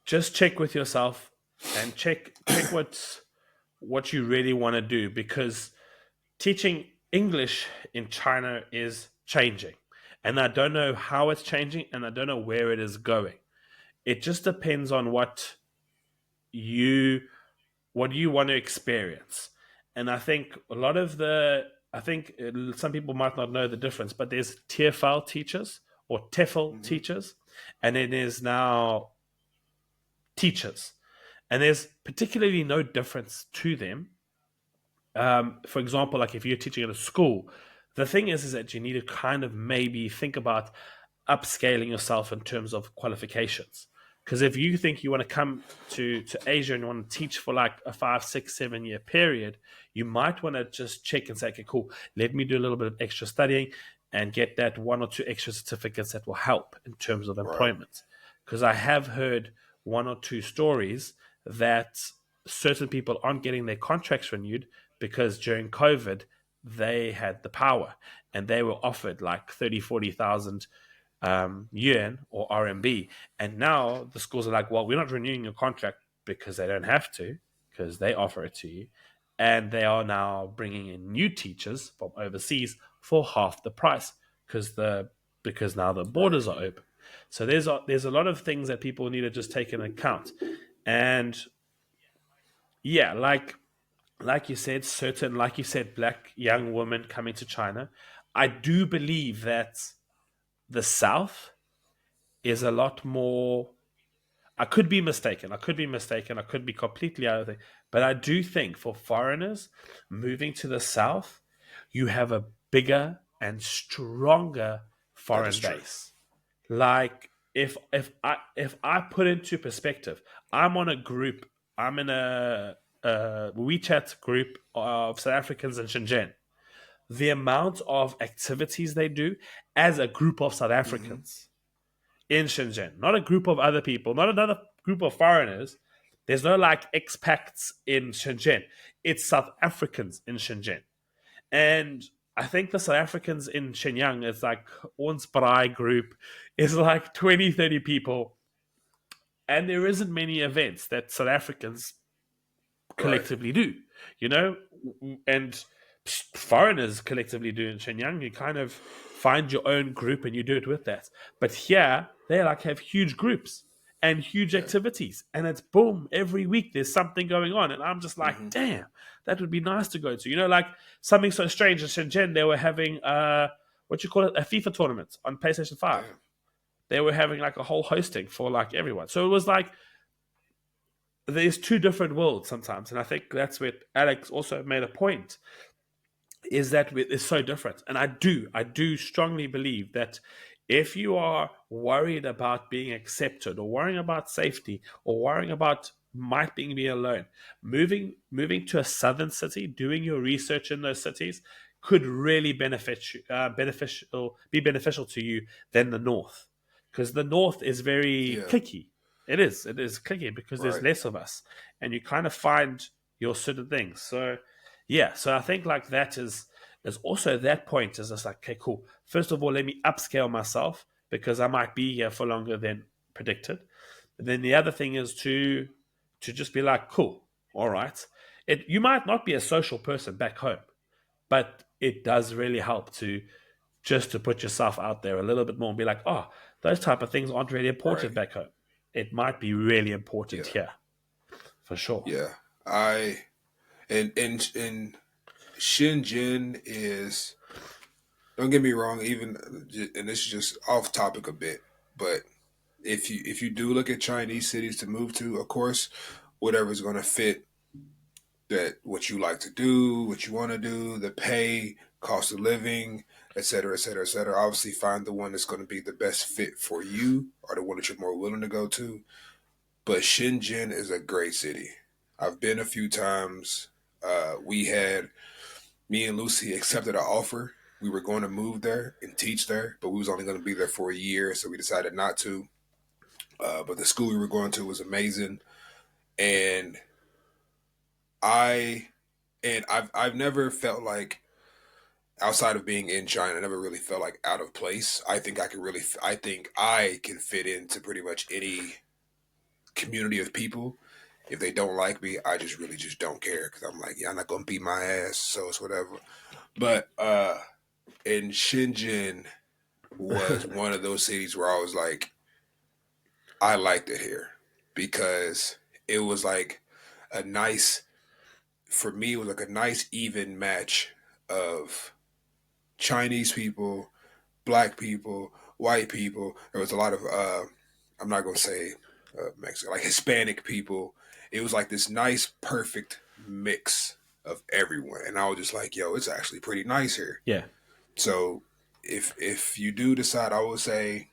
just check with yourself and check what you really want to do, because teaching English in China is changing. And I don't know how it's changing and I don't know where it is going. It just depends on you what you want to experience. And I think some people might not know the difference, but there's TFL teachers or TEFL Mm-hmm. teachers, and it is now teachers. And there's particularly no difference to them. For example, like if you're teaching at a school, the thing is that you need to kind of maybe think about upscaling yourself in terms of qualifications. Because if you think you want to come to Asia and you want to teach for like a 5, 6, 7 year period, you might want to just check and say, okay, cool, let me do a little bit of extra studying and get that one or two extra certificates that will help in terms of Right. employment. Because I have heard one or two stories that certain people aren't getting their contracts renewed because during COVID, they had the power and they were offered like 30, 40,000 yuan or RMB. And now the schools are like, well, we're not renewing your contract because they don't have to, because they offer it to you. And they are now bringing in new teachers from overseas for half the price because now the Right. borders are open. So there's a lot of things that people need to just take into account. And yeah, like you said, black young women coming to China. I do believe that the South is a lot more. I could be mistaken. I could be mistaken. I could be completely out of it. But I do think for foreigners moving to the South, you have a bigger and stronger That is foreign true. base. Like if I put into perspective, I'm on a group. I'm in a WeChat group of South Africans in Shenzhen. The amount of activities they do as a group of South Mm-hmm. Africans in Shenzhen, not a group of other people, not another group of foreigners. There's no like expats in Shenzhen. It's South Africans in Shenzhen. And I think the South Africans in Shenyang is like Ons Braai group is like 20, 30 people. And there isn't many events that South Africans Right. collectively do, you know, and foreigners collectively do in Shenyang. You kind of find your own group and you do it with that. But here, they like have huge groups and huge Yeah. activities, and it's boom every week. There's something going on, and I'm just like, Mm-hmm. damn, that would be nice to go to. You know, like something so strange in Shenzhen, they were having what you call it, a FIFA tournament on PlayStation 5. Damn. They were having like a whole hosting for like everyone. So it was like there's two different worlds sometimes, and I think that's where Alex also made a point. is that it's so different. And I do strongly believe that if you are worried about being accepted, or worrying about safety, or worrying about might being be alone, moving to a southern city, doing your research in those cities could really be beneficial to you than the north, because the north is very Yeah. clicky. It is clicky because there's Right. less of us, and you kind of find your certain things. So yeah, so I think like that is also that point is just like, okay, cool. First of all, let me upscale myself because I might be here for longer than predicted. And then the other thing is to just be like, cool, all right. You might not be a social person back home, but it does really help to just to put yourself out there a little bit more and be like, oh, those type of things aren't really Right. important back home. It might be really important Yeah. here for sure. Yeah. I and Shenzhen is, don't get me wrong, even, and this is just off topic a bit, but if you do look at Chinese cities to move to, of course, whatever's going to fit that what you like to do, what you want to do, the pay, cost of living, et cetera, et cetera, et cetera. Obviously, find the one that's going to be the best fit for you, or the one that you're more willing to go to. But Shenzhen is a great city. I've been a few times. We had Me and Lucy accepted an offer. We were going to move there and teach there, but we was only going to be there for a year, so we decided not to. But the school we were going to was amazing, and I I've never felt like, outside of being in China, I never really felt like out of place. I think I can fit into pretty much any community of people. If they don't like me, I just really just don't care, because I'm like, yeah, I'm not gonna beat my ass, so it's whatever. But in Shenzhen was one of those cities where I was like, I liked it here, because it was like a nice, for me, it was like a nice even match of Chinese people, black people, white people. There was a lot of, I'm not going to say Mexican, like Hispanic people. It was like this nice, perfect mix of everyone. And I was just like, yo, it's actually pretty nice here. Yeah. So if you do decide, I would say,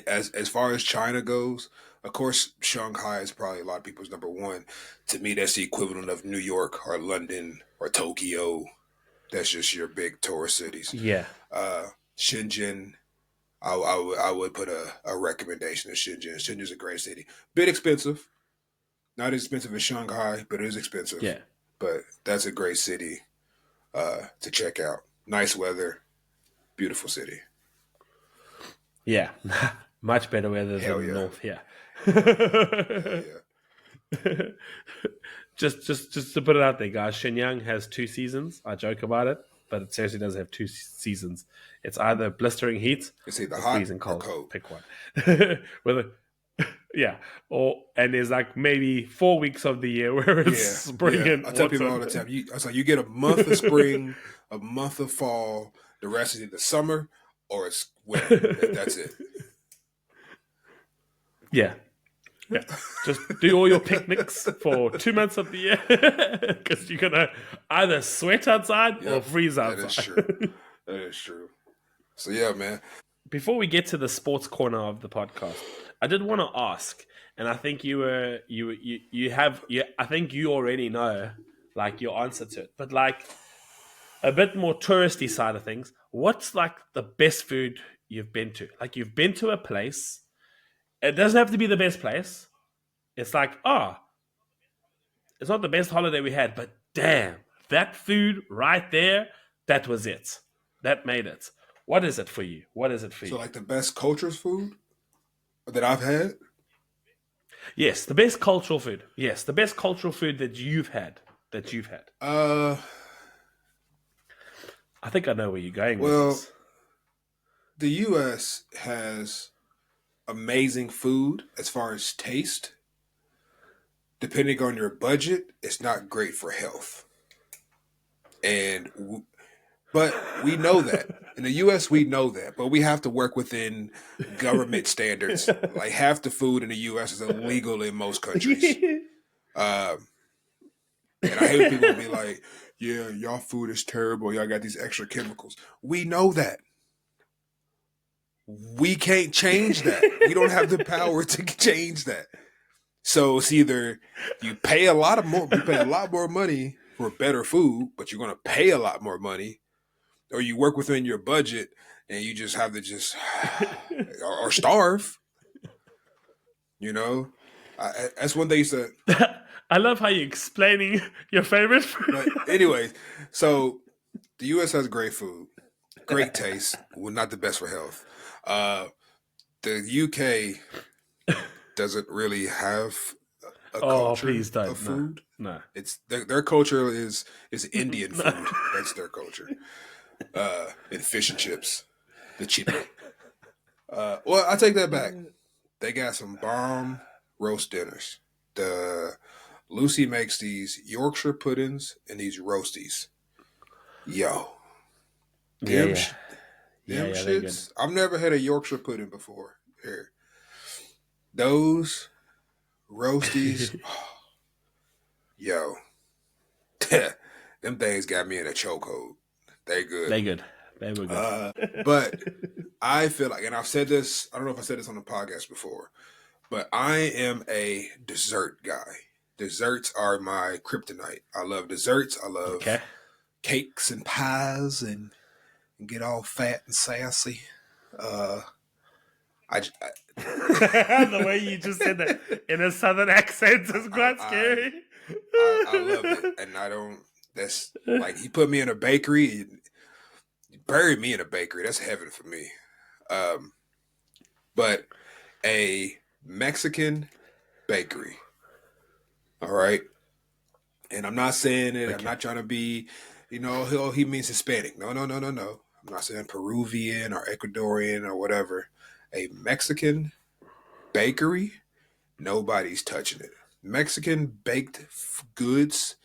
as far as China goes, of course, Shanghai is probably a lot of people's number one. To me, that's the equivalent of New York or London or Tokyo. That's just your big tourist cities. Yeah. Shenzhen, I would put a recommendation of Shenzhen. Shenzhen's a great city. Bit expensive, not as expensive as Shanghai, but it is expensive. Yeah. But that's a great city to check out. Nice weather, beautiful city. Yeah. Much better weather Hell than yeah, north here. hell yeah. just to put it out there, guys. Shenyang has 2 seasons. I joke about it, but it seriously does have 2 seasons. It's either blistering heat It's either or hot freezing or cold. cold. Pick one. Whether yeah, or and there's like maybe 4 weeks of the year where it's Yeah, spring yeah. and I tell people all the autumn. time. I was like, you get a month of spring, a month of fall. The rest is either summer or it's winter. That's it. Yeah, yeah. Just do all your picnics for 2 months of the year because you're gonna either sweat outside or Yep, freeze that is outside. true. That is true. So yeah, man. Before we get to the sports corner of the podcast, I did want to ask, and I think I think you already know like your answer to it, but like a bit more touristy side of things, what's like the best food you've been to? Like you've been to a place. It doesn't have to be the best place. It's like, oh, it's not the best holiday we had, but damn, that food right there, that was it. That made it. What is it for you? What is it for So you? like the best cultures food that I've had. Yes, the best cultural food. Yes, the best cultural food that you've had. That you've had. Uh, I think I know where you're going with well, this. the U.S. has amazing food as far as taste. Depending on your budget, it's not great for health, and but we know that. In the US, we know that, but we have to work within government standards. Like half the food in the US is illegal in most countries. Um, And I hate when people be like, "Yeah, y'all food is terrible. Y'all got these extra chemicals." We know that. We can't change that. We don't have the power to change that. So it's either you pay a lot more money for better food, but you're gonna pay a lot more money, or you work within your budget and you just have to just or starve. You know, that's one thing. So, I love how you're explaining your favorite food. but anyways, so the U.S. has great food, great taste. Well, not the best for health. Uh, the UK doesn't really have a Oh, culture please of don't. No, food. no, It's their culture is Indian no. food. That's their culture. And fish and chips, the chippy. Well, I take that back. They got some bomb roast dinners. The Lucy makes these Yorkshire puddings and these roasties. Yo, Yeah, them yeah, sh- yeah, them yeah. They're good. shits. I've never had a Yorkshire pudding before. Here, those roasties. Yo, them things got me in a chokehold. They good. They good. They were good. But I feel like, and I've said this. I don't know if I said this on the podcast before, but I am a dessert guy. Desserts are my kryptonite. I love desserts. I Okay. love cakes and pies and get all fat and sassy. Uh, I The way you just said that in a southern accent is quite I, scary. I love it, and I don't. That's like he put me in a bakery. He buried me in a bakery. That's heaven for me. Um, but a Mexican bakery. All right. And I'm not saying it. I'm Okay. not trying to be, he means Hispanic. No, no, no, no, no. I'm not saying Peruvian or Ecuadorian or whatever. A Mexican bakery, nobody's touching it. Mexican baked goods,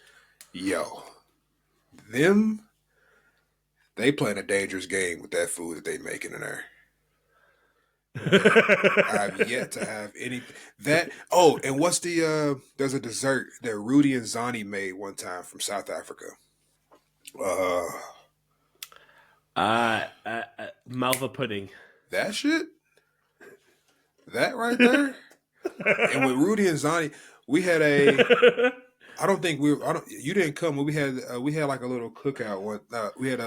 yo, them, they playing a dangerous game with that food that they making in there. I have yet to have any that. Oh, and what's there's a dessert that Rudy and Zani made one time from South Africa. Uh, Malva pudding. that shit, that right there. And with Rudy and Zani, we had a. I don't think we. I don't. You didn't come. But we had like a little cookout. One. We had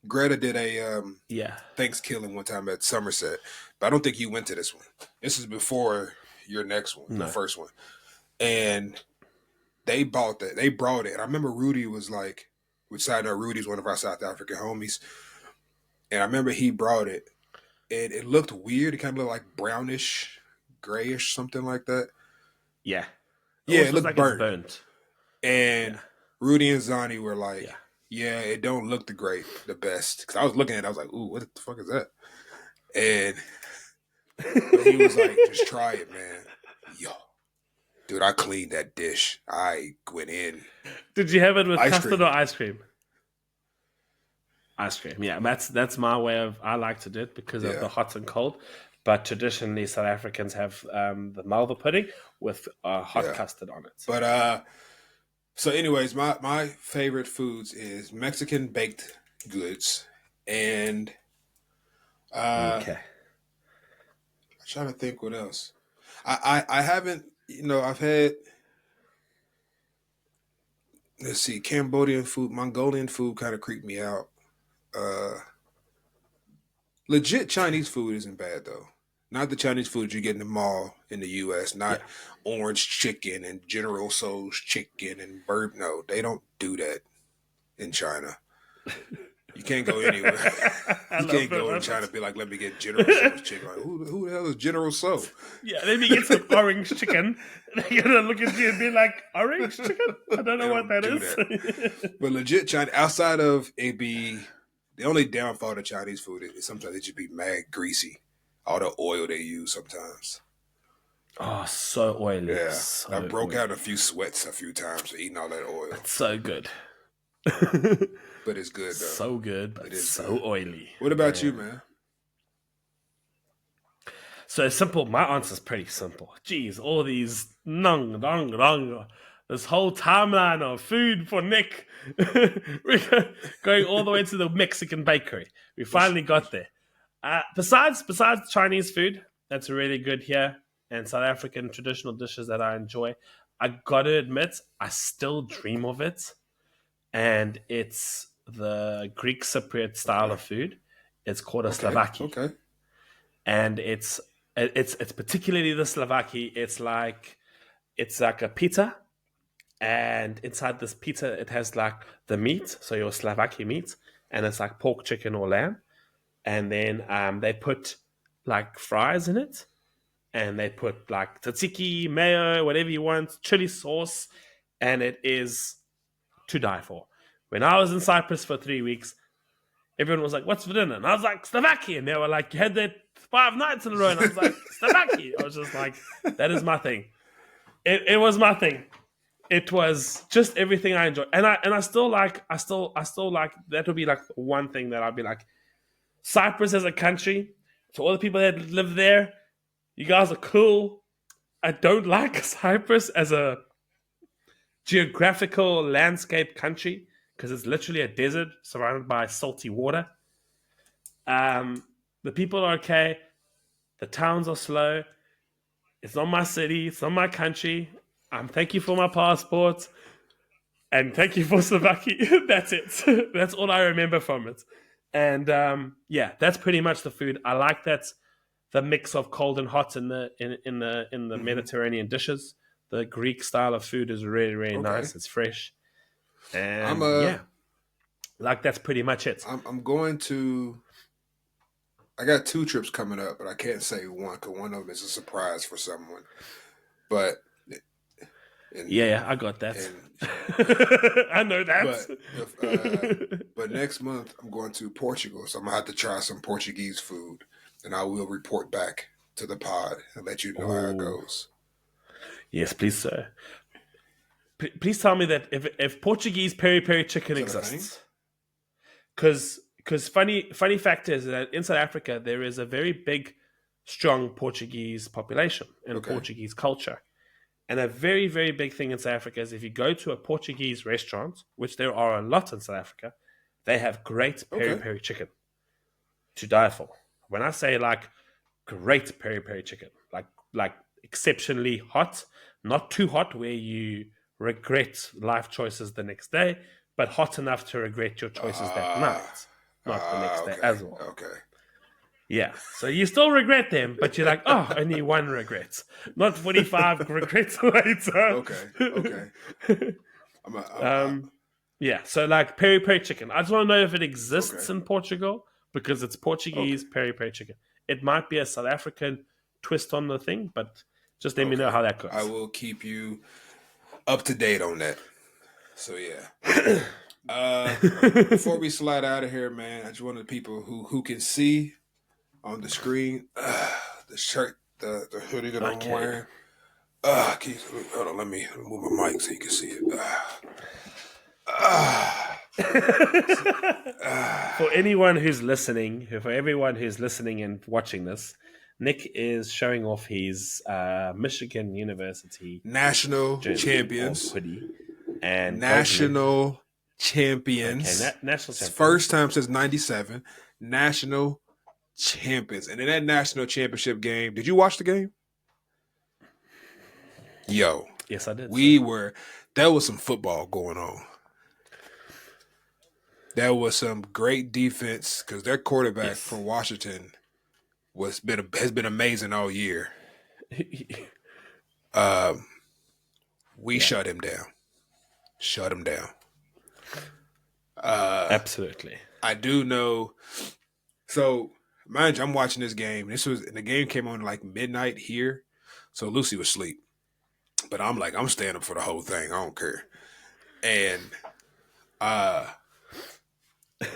Greta did a Yeah. Thanksgiving one time at Somerset, but I don't think you went to this one. This is before your next one, your No. first one, and they bought that. They brought it. And I remember Rudy was like, which side note, Rudy's one of our South African homies, and I remember he brought it, and it looked weird. It kind of looked like brownish, grayish, something like that. Yeah. It Yeah, almost it looks looked like it's burnt. burnt. And Yeah. Rudy and Zani were like, Yeah. "Yeah, it don't look the best." Because I was looking at it, I was like, "Ooh, what the fuck is that?" And but he was like, "Just try it, man." Yo, dude, I cleaned that dish. I went in Did you have it with ice custard or cream. ice cream? Ice cream. Yeah, that's my way of. I like to do it because of the Yeah, hot and cold. But traditionally, South Africans have the Malva pudding with hot yeah. custard on it. But so anyways, my favorite foods is Mexican baked goods, and Okay. I'm trying to think what else. I haven't. I've had. Let's see, Cambodian food, Mongolian food kind of creeped me out. Uh, Legit Chinese food isn't bad though. Not the Chinese food you get in the mall in the U.S. Not Yeah. orange chicken and General Tso's chicken and bird. No, they don't do that in China. You can't go anywhere. I You love can't it. go in Love China it. and be like, let me get General Tso's chicken. Like, who the hell is General Tso? Yeah, let me get some orange chicken. They're gonna look at you and be like, "Orange chicken? I don't They know what don't that do is." that. But legit China, outside of it be the only downfall to Chinese food is sometimes it just be mad greasy. All the oil they use sometimes. Oh, so oily, Yeah, I so broke out oily. a few sweats a few times for eating all that oil, It's so good. but it's good though. So good, It but is so good. oily, What about you, man. man? So simple. My answer's pretty simple. Jeez, all these nung, nung, nung. this whole timeline of food for Nick. We're going all the way to the Mexican bakery. We finally got there. Besides Chinese food, that's really good here, and South African traditional dishes that I enjoy. I gotta admit, I still dream of it, and it's the Greek Cypriot style Okay. of food. It's called a Okay. Slovaki, Okay. and it's particularly the Slovaki. It's like a pizza, and inside this pizza, it has like the meat, so your Slovaki meat, and it's like pork, chicken, or lamb, and then they put like fries in it, and they put like tzatziki, mayo, whatever you want, chili sauce, and it is to die for. When I was in Cyprus for 3 weeks, everyone was like, "What's for dinner?" And I was like, "Slovaki," and they were like, "You had that 5 nights in a row," and I was like, "Slovaki." I was just like, "That is my thing." It was my thing. It was just everything I enjoyed, and I still like I still like that would be like one thing that I'd be like Cyprus as a country. To all the people that live there, you guys are cool. I don't like Cyprus as a geographical landscape country because it's literally a desert surrounded by salty water. Um, the people are okay. The towns are slow. It's not my city. It's not my country. Thank you for my passport and thank you for Slovakia. That's it. That's all I remember from it. And yeah, that's pretty much the food. I like that the mix of cold and hot in the Hmm. Mediterranean dishes. The Greek style of food is really really Okay. nice. It's fresh, I'm and yeah, like that's pretty much it. I'm going to. I got two trips coming up, but I can't say one because one of them is a surprise for someone. But and Yeah, yeah, I got that. and I know but if that. but next month I'm going to Portugal, so I'm gonna have to try some Portuguese food, and I will report back to the pod and let you know how it Oh, goes. yes, please, sir. Please tell me that if Portuguese peri peri chicken Is that a thing? exists, because funny fact is that in South Africa there is a very big, strong Portuguese population and Okay. Portuguese culture. And a very, very big thing in South Africa is if you go to a Portuguese restaurant, which there are a lot in South Africa, they have great peri Okay. peri chicken to die for. When I say like great peri peri chicken, like exceptionally hot, not too hot where you regret life choices the next day, but hot enough to regret your choices that Ah. night, not the next day Okay. as well. Okay. Yeah. So you still regret them, but you're like, oh, only one regret, not 45 regrets later. Okay. Okay. I'm um, yeah. So like peri peri chicken. I just want to know if it okay. exists in Portugal because it's Okay. Portuguese peri peri chicken. It might be a South African twist on the thing, but just let me know Okay. how that I goes. will keep you up to date on that. So yeah. Before we slide out of here, man, I just want the people who can see on the screen the shirt, the hoodie that I'm Okay. wearing. Hold on, let me move my mic so you can see it. Uh, For anyone who's listening, for everyone who's listening and watching this, Nick is showing off his Michigan University national jersey or champions. hoodie and go for it. National Okay, champions. national First champions. time since '97. National champions. And in that national championship game, did you watch the game? Yo, Yes, I did, we sir. were. There was some football going on. There was some great defense because their quarterback Yes. from Washington has been amazing all year. Um, we Yeah, shut him down. Shut him down. Uh, absolutely. I do know. So, mind you, I'm watching this game. And the game came on like midnight here, so Lucy was asleep. But I'm like, I'm staying up for the whole thing. I don't care. And uh,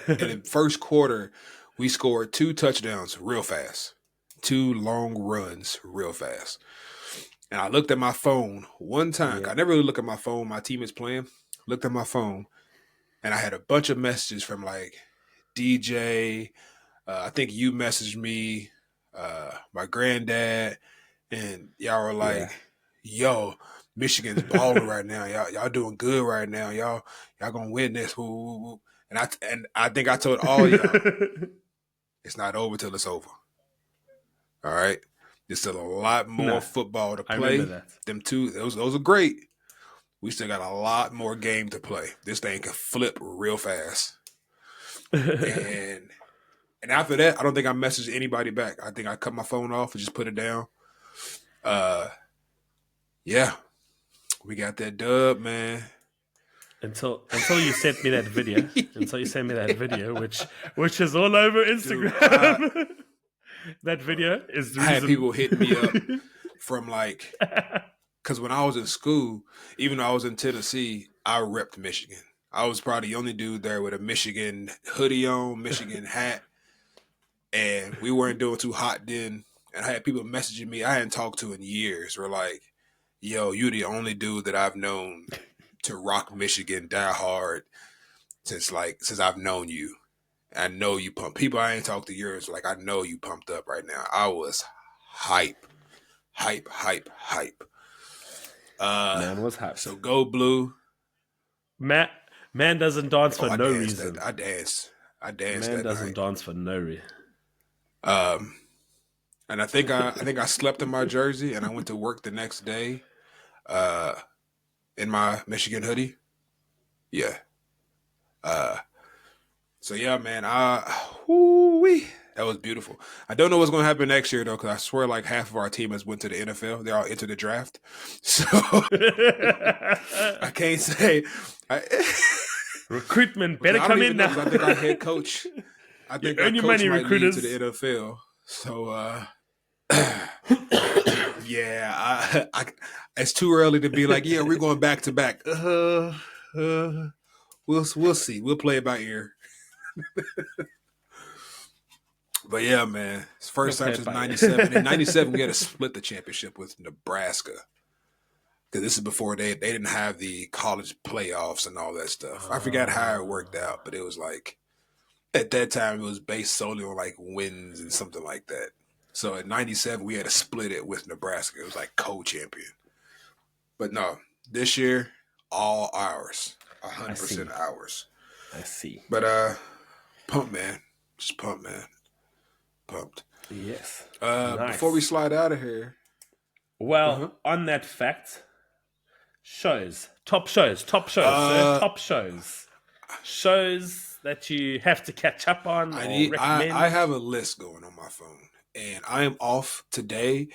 in the first quarter, we scored two touchdowns real fast, two long runs real fast. And I looked at my phone one time. Yeah, I never really look at my phone. My team is playing. Looked at my phone, and I had a bunch of messages from like DJ. I think you messaged me, my granddad, and y'all were yeah. like, "Yo." Michigan's balling right now. Y'all doing good right now. Y'all gonna win this. Woo, woo, woo. And I think I told all y'all it's not over till it's over. All right. There's still a lot more No, football to I remember play. that. Them two, those are great. We still got a lot more game to play. This thing can flip real fast. And after that, I don't think I messaged anybody back. I think I cut my phone off and just put it down. Uh yeah. We got that dub, man. Until you sent me that video. Until you sent me that video, which is all over Dude, Instagram. That video is the I had reason. people hitting me up from like, because when I was in school, even though I was in Tennessee, I repped Michigan. I was probably the only dude there with a Michigan hoodie on, Michigan hat, and we weren't doing too hot then. And I had people messaging me I hadn't talked to in years. Were like, "Yo, you the only dude that I've known to rock Michigan die hard since I've known you. I know you pumped. People I ain't talked to years like I know you pumped up right now. I was hype, hype, hype, hype. Man was hyped. So go blue. Man, man doesn't dance Oh, for I no danced that. reason. I danced Man that doesn't night. dance for no reason. Um, and I think I slept in my jersey and I went to work the next day. Uh, in my Michigan hoodie. Yeah. Uh, so yeah, man. Whoo-wee. That was beautiful. I don't know what's going to happen next year though, because I swear like half of our team has went to the NFL. They all entered the draft, so I can't say. I, Recruitment because better I don't come even in know. now. Because I think our head coach, I You think our earn your coach money, might leave to the recruiters. NFL. So yeah, it's too early to be like, yeah, we're going back to back. We'll see. We'll play it by ear. But yeah, man, it's We'll first time play it since by '97. In '97, we had ear. to split the championship with Nebraska because this is before they didn't have the college playoffs and all that stuff. I forgot how it worked out, but it was like at that time it was based solely on like wins and something like that. So in '97, we had to split it with Nebraska. It was like co-champion. But no, this year all ours, I 100% see. ours. I see. But pump man, just pump man, pumped. Yes. Before we Nice. slide out of here, uh-huh. Well, on that fact, top shows, sir, uh, top shows that you have to catch up on or I recommend. have a list going on my phone, and I am off today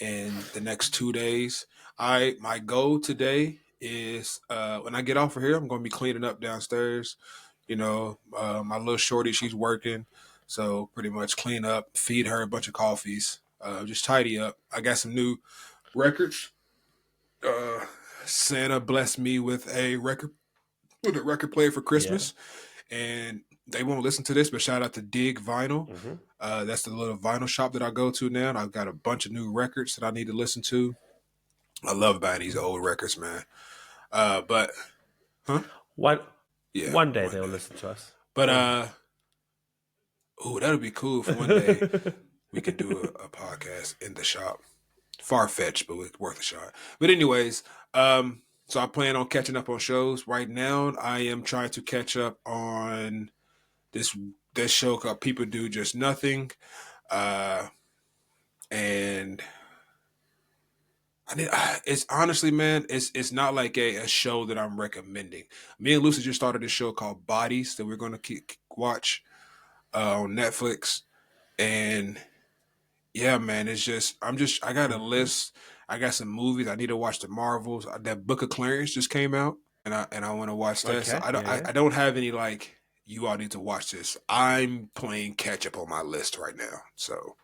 and the next 2 days. My goal today is when I get off of here, I'm going to be cleaning up downstairs. You know, my little shorty, she's working, so pretty much clean up, feed her a bunch of coffees, just tidy up. I got some new records. Uh, Santa blessed me with a record player for Yeah. Christmas, and they won't listen to this, but shout out to Dig Vinyl. Mm-hmm. That's the little vinyl shop that I go to now. And I've got a bunch of new records that I need to listen to. I love buying these old records, man. But huh? One Yeah, one day one they'll day. listen to us. But One day. oh, that would be cool if one day we could do a podcast in the shop. Far fetched, but it's worth a shot. But anyways, so I plan on catching up on shows. Right now, I am trying to catch up on this this show called People Do Just Nothing. Uh, and it's honestly, man, it's not like a show that I'm recommending. Me and Lucy just started a show called Bodies that we're going to watch on Netflix, and yeah, man, it's just I got a Mm-hmm. list. I got some movies I need to watch. The Marvels, that Book of Clarence just came out, and I want to watch that. So Okay. Yeah. Yeah. I don't have any like you all need to watch this. I'm playing catch up on my list right now. So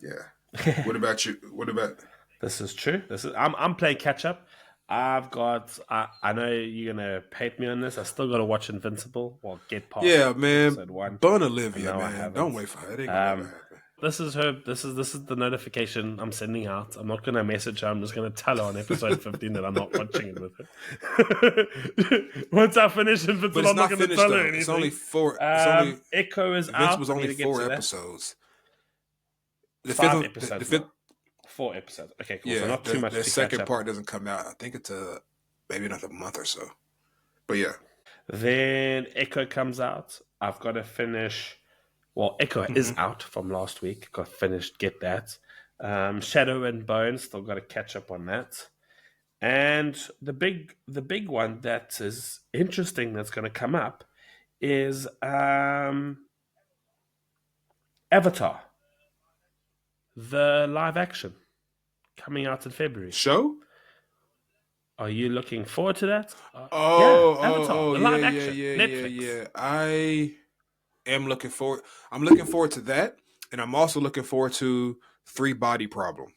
yeah. What about you? What about This is true. I'm playing catch up. I know you're gonna hate me on this. I still gotta watch Invincible. Well, get past yeah, man? episode one, Bun and Olivia, now I man. Don't haven't. wait for her. It ain't gonna never Um, happen. this is her. This is the notification I'm sending out. I'm not gonna message her. I'm just gonna tell her on episode 15 that I'm not watching it with her. Once I finish But Invincible, it's I'm not not gonna finished tell her though. It's only anything. four. It's only Echo is Invincible's out. I need only to get four to that. episodes. The fifth, Five one- episodes the fifth, now. 4 episodes. Okay, cool. So Yeah, not too much the to catch second up part on. doesn't come out. I think it's maybe another month or so. But yeah. Then Echo comes out. I've got to finish. Well, Echo is Hmm. out from last week. Got finished. Get that. Shadow and Bone. Still got to catch up on that. And the big one that is interesting that's going to come up is Avatar, the live action coming out in February. Show? Are you looking forward to that? Yeah, Avatar, Oh, the yeah, live yeah, action, yeah, yeah, Netflix. yeah. I am looking forward. I'm looking forward to that, and I'm also looking forward to Three Body Problem.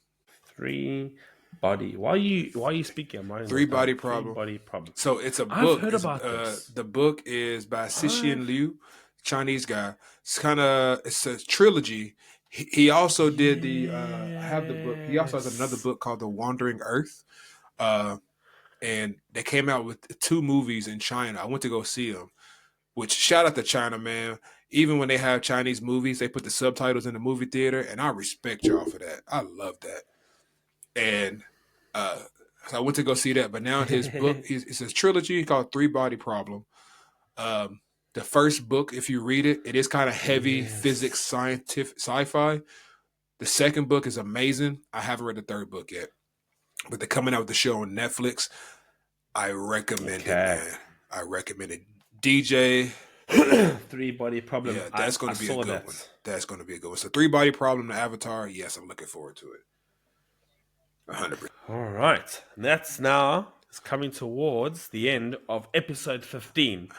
Three body. Why are you speaking? I'm writing Three this down. Body Three Problem. body problem. So it's a I've book. heard It's about this. the book is by I've Cixin Liu, Chinese guy. It's a trilogy. He also did the I have the book. He also has another Yes. book called The Wandering Earth. Uh, and they came out with two movies in China. I went to go see them. Which shout out to China, man. Even when they have Chinese movies, they put the subtitles in the movie theater, and I respect y'all for that. I love that. And uh, so I went to go see that. But now in his book, it's a trilogy called Three Body Problem. Um, the first book, if you read it, it is kind of heavy physics, Yes. scientific, sci-fi. The second book is amazing. I haven't read the third book yet, but they're coming out with the show on Netflix. I recommend it, Okay. man. I recommend it. DJ, Three body problem. yeah, I that's going I to be a saw good one. that. That's going to be a good one. So, Three Body Problem, the Avatar. Yes, I'm looking forward to it. 100%. All right. And that's now it's coming towards the end of episode 15.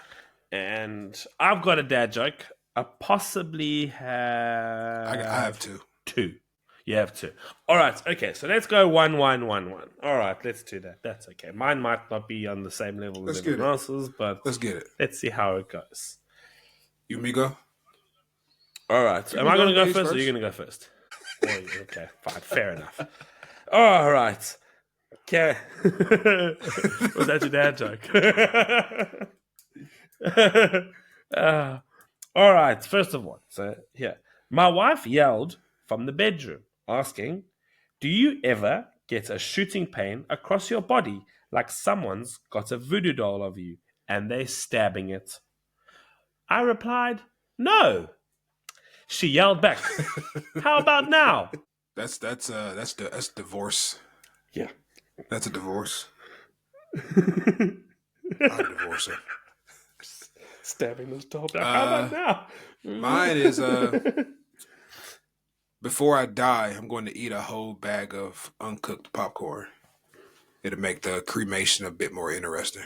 And I've got a dad joke. I possibly I have have two. two. You have two. All right. Okay. So let's go one, one, one, one. All right. Let's do that. That's okay. Mine might not be on the same level as Let's get everyone it. else's, but Let's get it. let's see how it goes. You, me go? All right. So You am can I going go, to go ladies first or are you first. going to go first? Okay. Fine. Fair enough. All right. Okay. Was that your dad joke? uh, all right. First of all, so here, my wife yelled from the bedroom, asking, "Do you ever get a shooting pain across your body, like someone's got a voodoo doll of you and they're stabbing it?" I replied, "No." She yelled back, "How about now?" that's divorce. Yeah. That's a divorce. I'd divorce her. Stabbing this doll back. How about Uh, now? mine is before I die, I'm going to eat a whole bag of uncooked popcorn. It'll make the cremation a bit more interesting.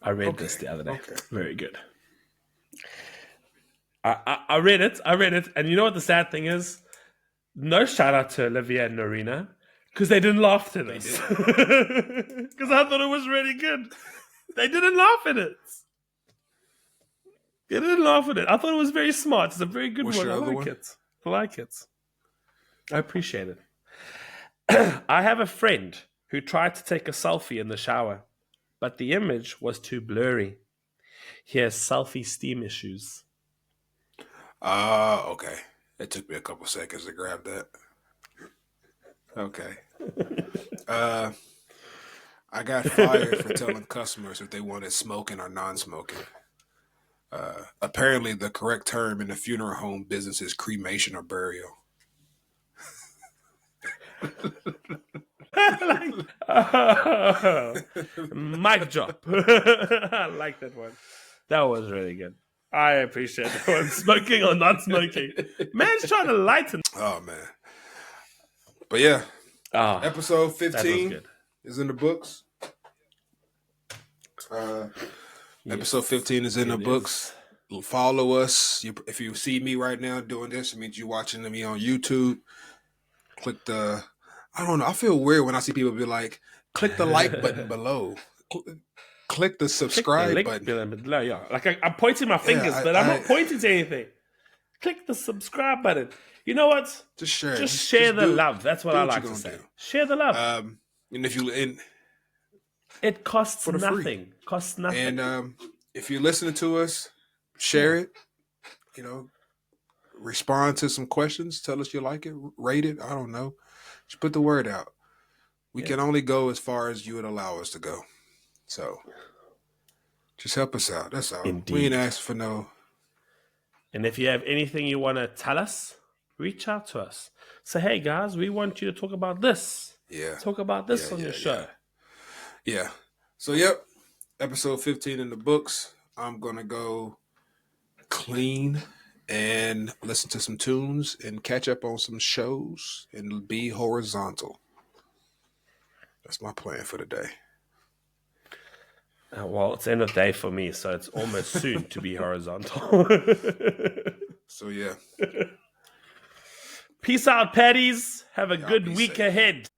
I read Okay. this the other day. Okay. Very good. I read it. I read it. And you know what the sad thing is? No shout out to Olivia and Norina because they didn't laugh at They this. didn't. Because I thought it was really good. They didn't laugh at it. They didn't laugh at it. I thought it was very smart. It's a very good What's one. your I other like one? it. I like it. I appreciate it. I have a friend who tried to take a selfie in the shower, but the image was too blurry. He has selfie steam issues. Okay. It took me a couple seconds to grab that. Okay. Uh, I got fired for telling customers if they wanted smoking or non-smoking. Apparently, the correct term in the funeral home business is cremation or burial. Mic drop. I like that one. That was really good. I appreciate that one. Smoking or not smoking. Man's trying to lighten. Oh man. But yeah, Ah, episode that was 15 good. is in the books. Uh, episode Yes, 15 is in the it is. books. Follow us. If you see me right now doing this, it means you're watching me on YouTube. Click the. I don't know. I feel weird when I see people be like, click the like button below. Click the Click the subscribe link button. below. Yeah, like I'm pointing my Yeah, fingers, but I'm not pointing to anything. Click the subscribe button. You know what? just share it. Just share the Do love. That's what do I what you're like to gonna say. do. Share the love. And if you and It costs for the free. nothing. Costs nothing. And if you're listening to us, share Yeah. it. You know, respond to some questions. Tell us you like it. Rate it. I don't know. Just put the word out. We Yeah. can only go as far as you would allow us to go. So just help us out. That's all. We ain't Indeed. asking for no. And if you have anything you want to tell us, reach out to us. Say, hey guys, we want you to talk about this. Yeah. Talk about Yeah, this on your yeah, yeah. show. Yeah. So, yep. Episode 15 in the books. I'm going to go clean and listen to some tunes and catch up on some shows and be horizontal. That's my plan for the day. Well, it's the end of the day for me, so it's almost soon to be horizontal. So, yeah. Peace out, Patties. Have a Y'all good be week safe. ahead.